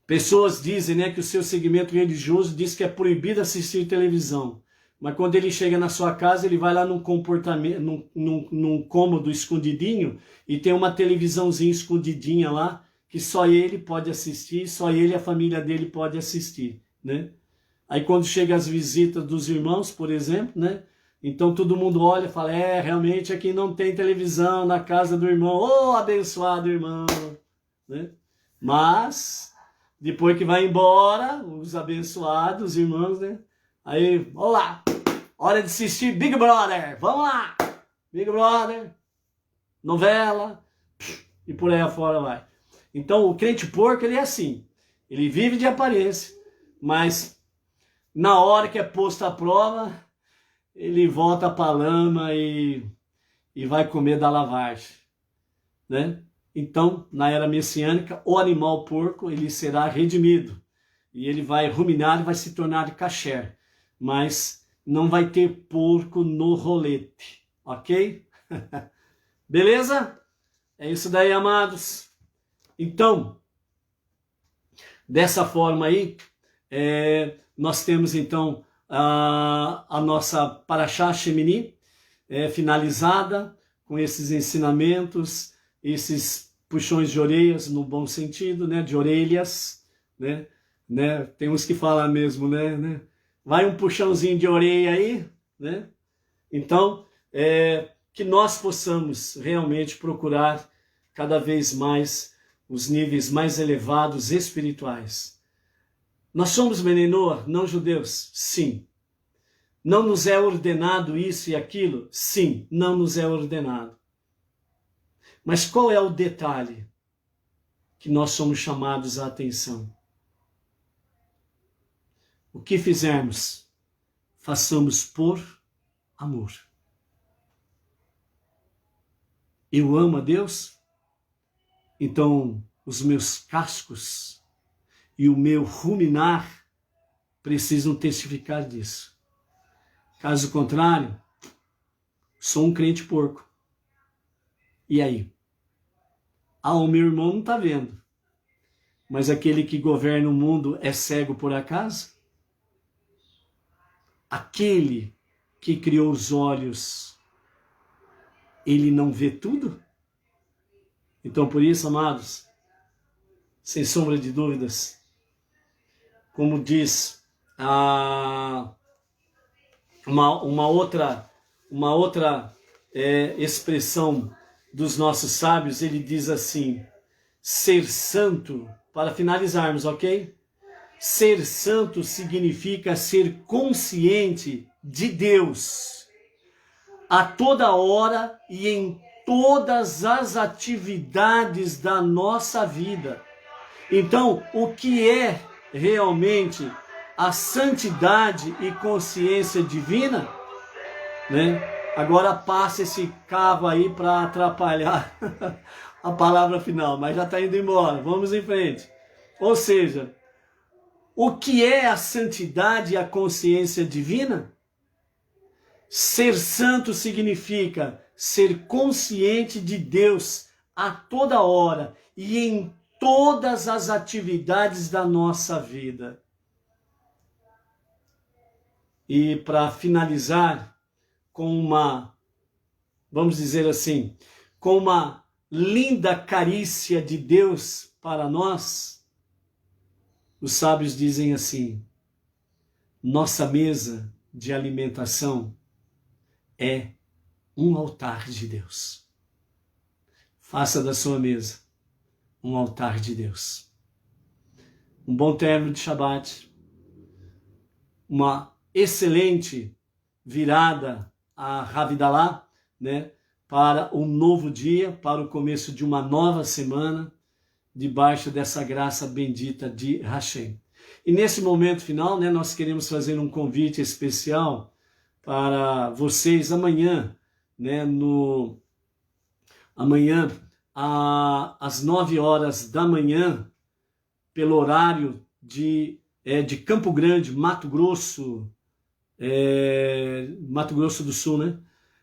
Pessoas dizem, né, que o seu segmento religioso diz que é proibido assistir televisão, mas quando ele chega na sua casa, ele vai lá num comportamento, num cômodo escondidinho e tem uma televisãozinha escondidinha lá que só ele pode assistir, só ele e a família dele pode assistir, né? Aí quando chega as visitas dos irmãos, por exemplo, né? Então todo mundo olha e fala, realmente aqui não tem televisão na casa do irmão, ô abençoado irmão, né? Mas depois que vai embora, os abençoados irmãos, né? Aí, olá, hora de assistir Big Brother, vamos lá, Big Brother, novela, e por aí afora vai. Então o crente porco, ele é assim, ele vive de aparência, mas na hora que é posto à prova, ele volta para a lama e vai comer da lavagem, né? Então, na era messiânica, o animal porco, ele será redimido. E ele vai ruminar e vai se tornar kasher. Mas não vai ter porco no rolete, ok? Beleza? É isso daí, amados. Então, dessa forma aí, nós temos então a nossa Parashá Shemini finalizada com esses ensinamentos, esses puxões de orelhas no bom sentido, né, de orelhas, né? Tem uns que falam mesmo, né? Vai um puxãozinho de orelha aí, né? Então, que nós possamos realmente procurar cada vez mais os níveis mais elevados espirituais. Nós somos Menenor, não judeus? Sim. Não nos é ordenado isso e aquilo? Sim, não nos é ordenado. Mas qual é o detalhe que nós somos chamados à atenção? O que fizermos, façamos por amor. Eu amo a Deus, então os meus cascos e o meu ruminar precisam testificar disso. Caso contrário, sou um crente porco. E aí? O meu irmão não está vendo. Mas aquele que governa o mundo é cego por acaso? Aquele que criou os olhos, ele não vê tudo? Então, por isso, amados, sem sombra de dúvidas, como diz uma outra expressão dos nossos sábios, ele diz assim: ser santo, para finalizarmos, ok? Ser santo significa ser consciente de Deus a toda hora e em todas as atividades da nossa vida. Então, o que é realmente a santidade e consciência divina, né? Agora passa esse cavo aí para atrapalhar a palavra final, mas já está indo embora. Vamos em frente. Ou seja, o que é a santidade e a consciência divina? Ser santo significa ser consciente de Deus a toda hora e em todas as atividades da nossa vida. E para finalizar com vamos dizer assim, com uma linda carícia de Deus para nós, os sábios dizem assim: nossa mesa de alimentação é um altar de Deus. Faça da sua mesa um altar de Deus. Um bom término de Shabat, uma excelente virada a Havidalah, né, para um novo dia, para o começo de uma nova semana, debaixo dessa graça bendita de Hashem. E nesse momento final, né, nós queremos fazer um convite especial para vocês amanhã, né, amanhã às 9 horas da manhã, pelo horário de Campo Grande, Mato Grosso, Mato Grosso do Sul, né?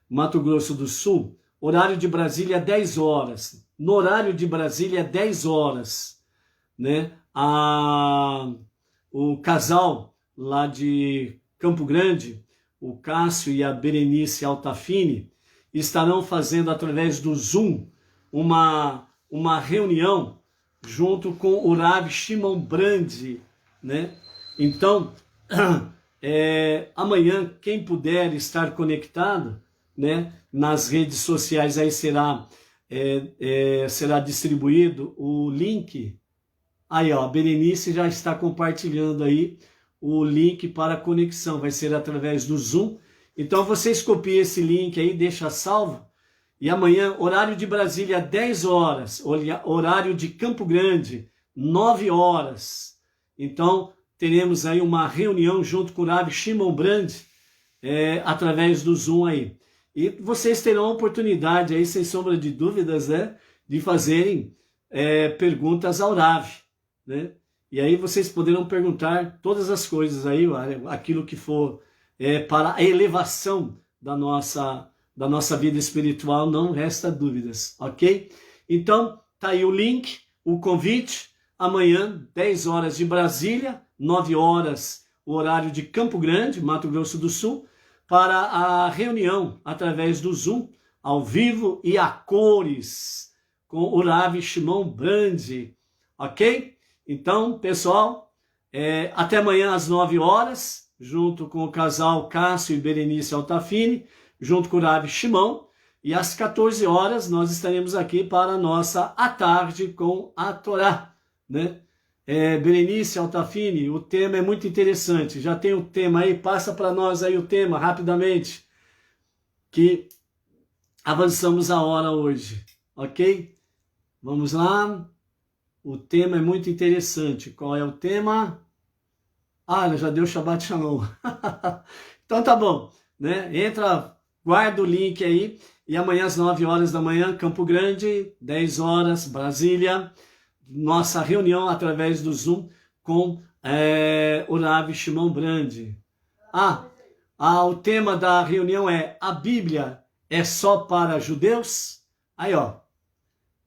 Mato Grosso do Sul, horário de Brasília 10 horas. No horário de Brasília 10 horas, né? O casal lá de Campo Grande, o Cássio e a Berenice Altafini, estarão fazendo através do Zoom uma reunião junto com o Rav Shimon Brandi, né? Então, amanhã, quem puder estar conectado, né, nas redes sociais, aí será distribuído o link. Aí, ó, a Berenice já está compartilhando aí o link para a conexão, vai ser através do Zoom. Então, vocês copiem esse link aí, deixa salvo. E amanhã, horário de Brasília, 10 horas. Horário de Campo Grande, 9 horas. Então, teremos aí uma reunião junto com o Rav Shimon Brandi, através do Zoom aí. E vocês terão a oportunidade aí, sem sombra de dúvidas, né, de fazerem perguntas ao Rav, né? E aí vocês poderão perguntar todas as coisas aí, aquilo que for para a elevação da nossa vida espiritual, não resta dúvidas, ok? Então, tá aí o link, o convite, amanhã, 10 horas de Brasília, 9 horas, o horário de Campo Grande, Mato Grosso do Sul, para a reunião através do Zoom, ao vivo e a cores, com o Rav Shimon Brandi, ok? Então, pessoal, até amanhã às 9 horas, junto com o casal Cássio e Berenice Altafini, junto com o Rav Shimon, e às 14 horas nós estaremos aqui para a nossa à tarde com a Torá, né? Berenice Altafini, o tema é muito interessante, já tem o tema aí, passa para nós aí o tema rapidamente, que avançamos a hora hoje, ok? Vamos lá, o tema é muito interessante, qual é o tema? Já deu Shabbat Shalom, então tá bom, né? Entra, guarda o link aí, e amanhã às 9 horas da manhã, Campo Grande, 10 horas, Brasília, nossa reunião através do Zoom com o Rav Shimon Brandi. O tema da reunião é: a Bíblia é só para judeus? Aí, ó,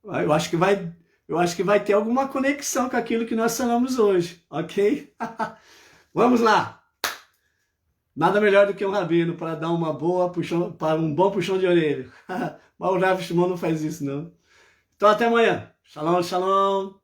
eu acho que vai ter alguma conexão com aquilo que nós falamos hoje, ok? Vamos lá! Nada melhor do que um rabino para dar um bom puxão de orelha. Mas o Rav Shimon não faz isso, não. Então até amanhã. Shalom, shalom.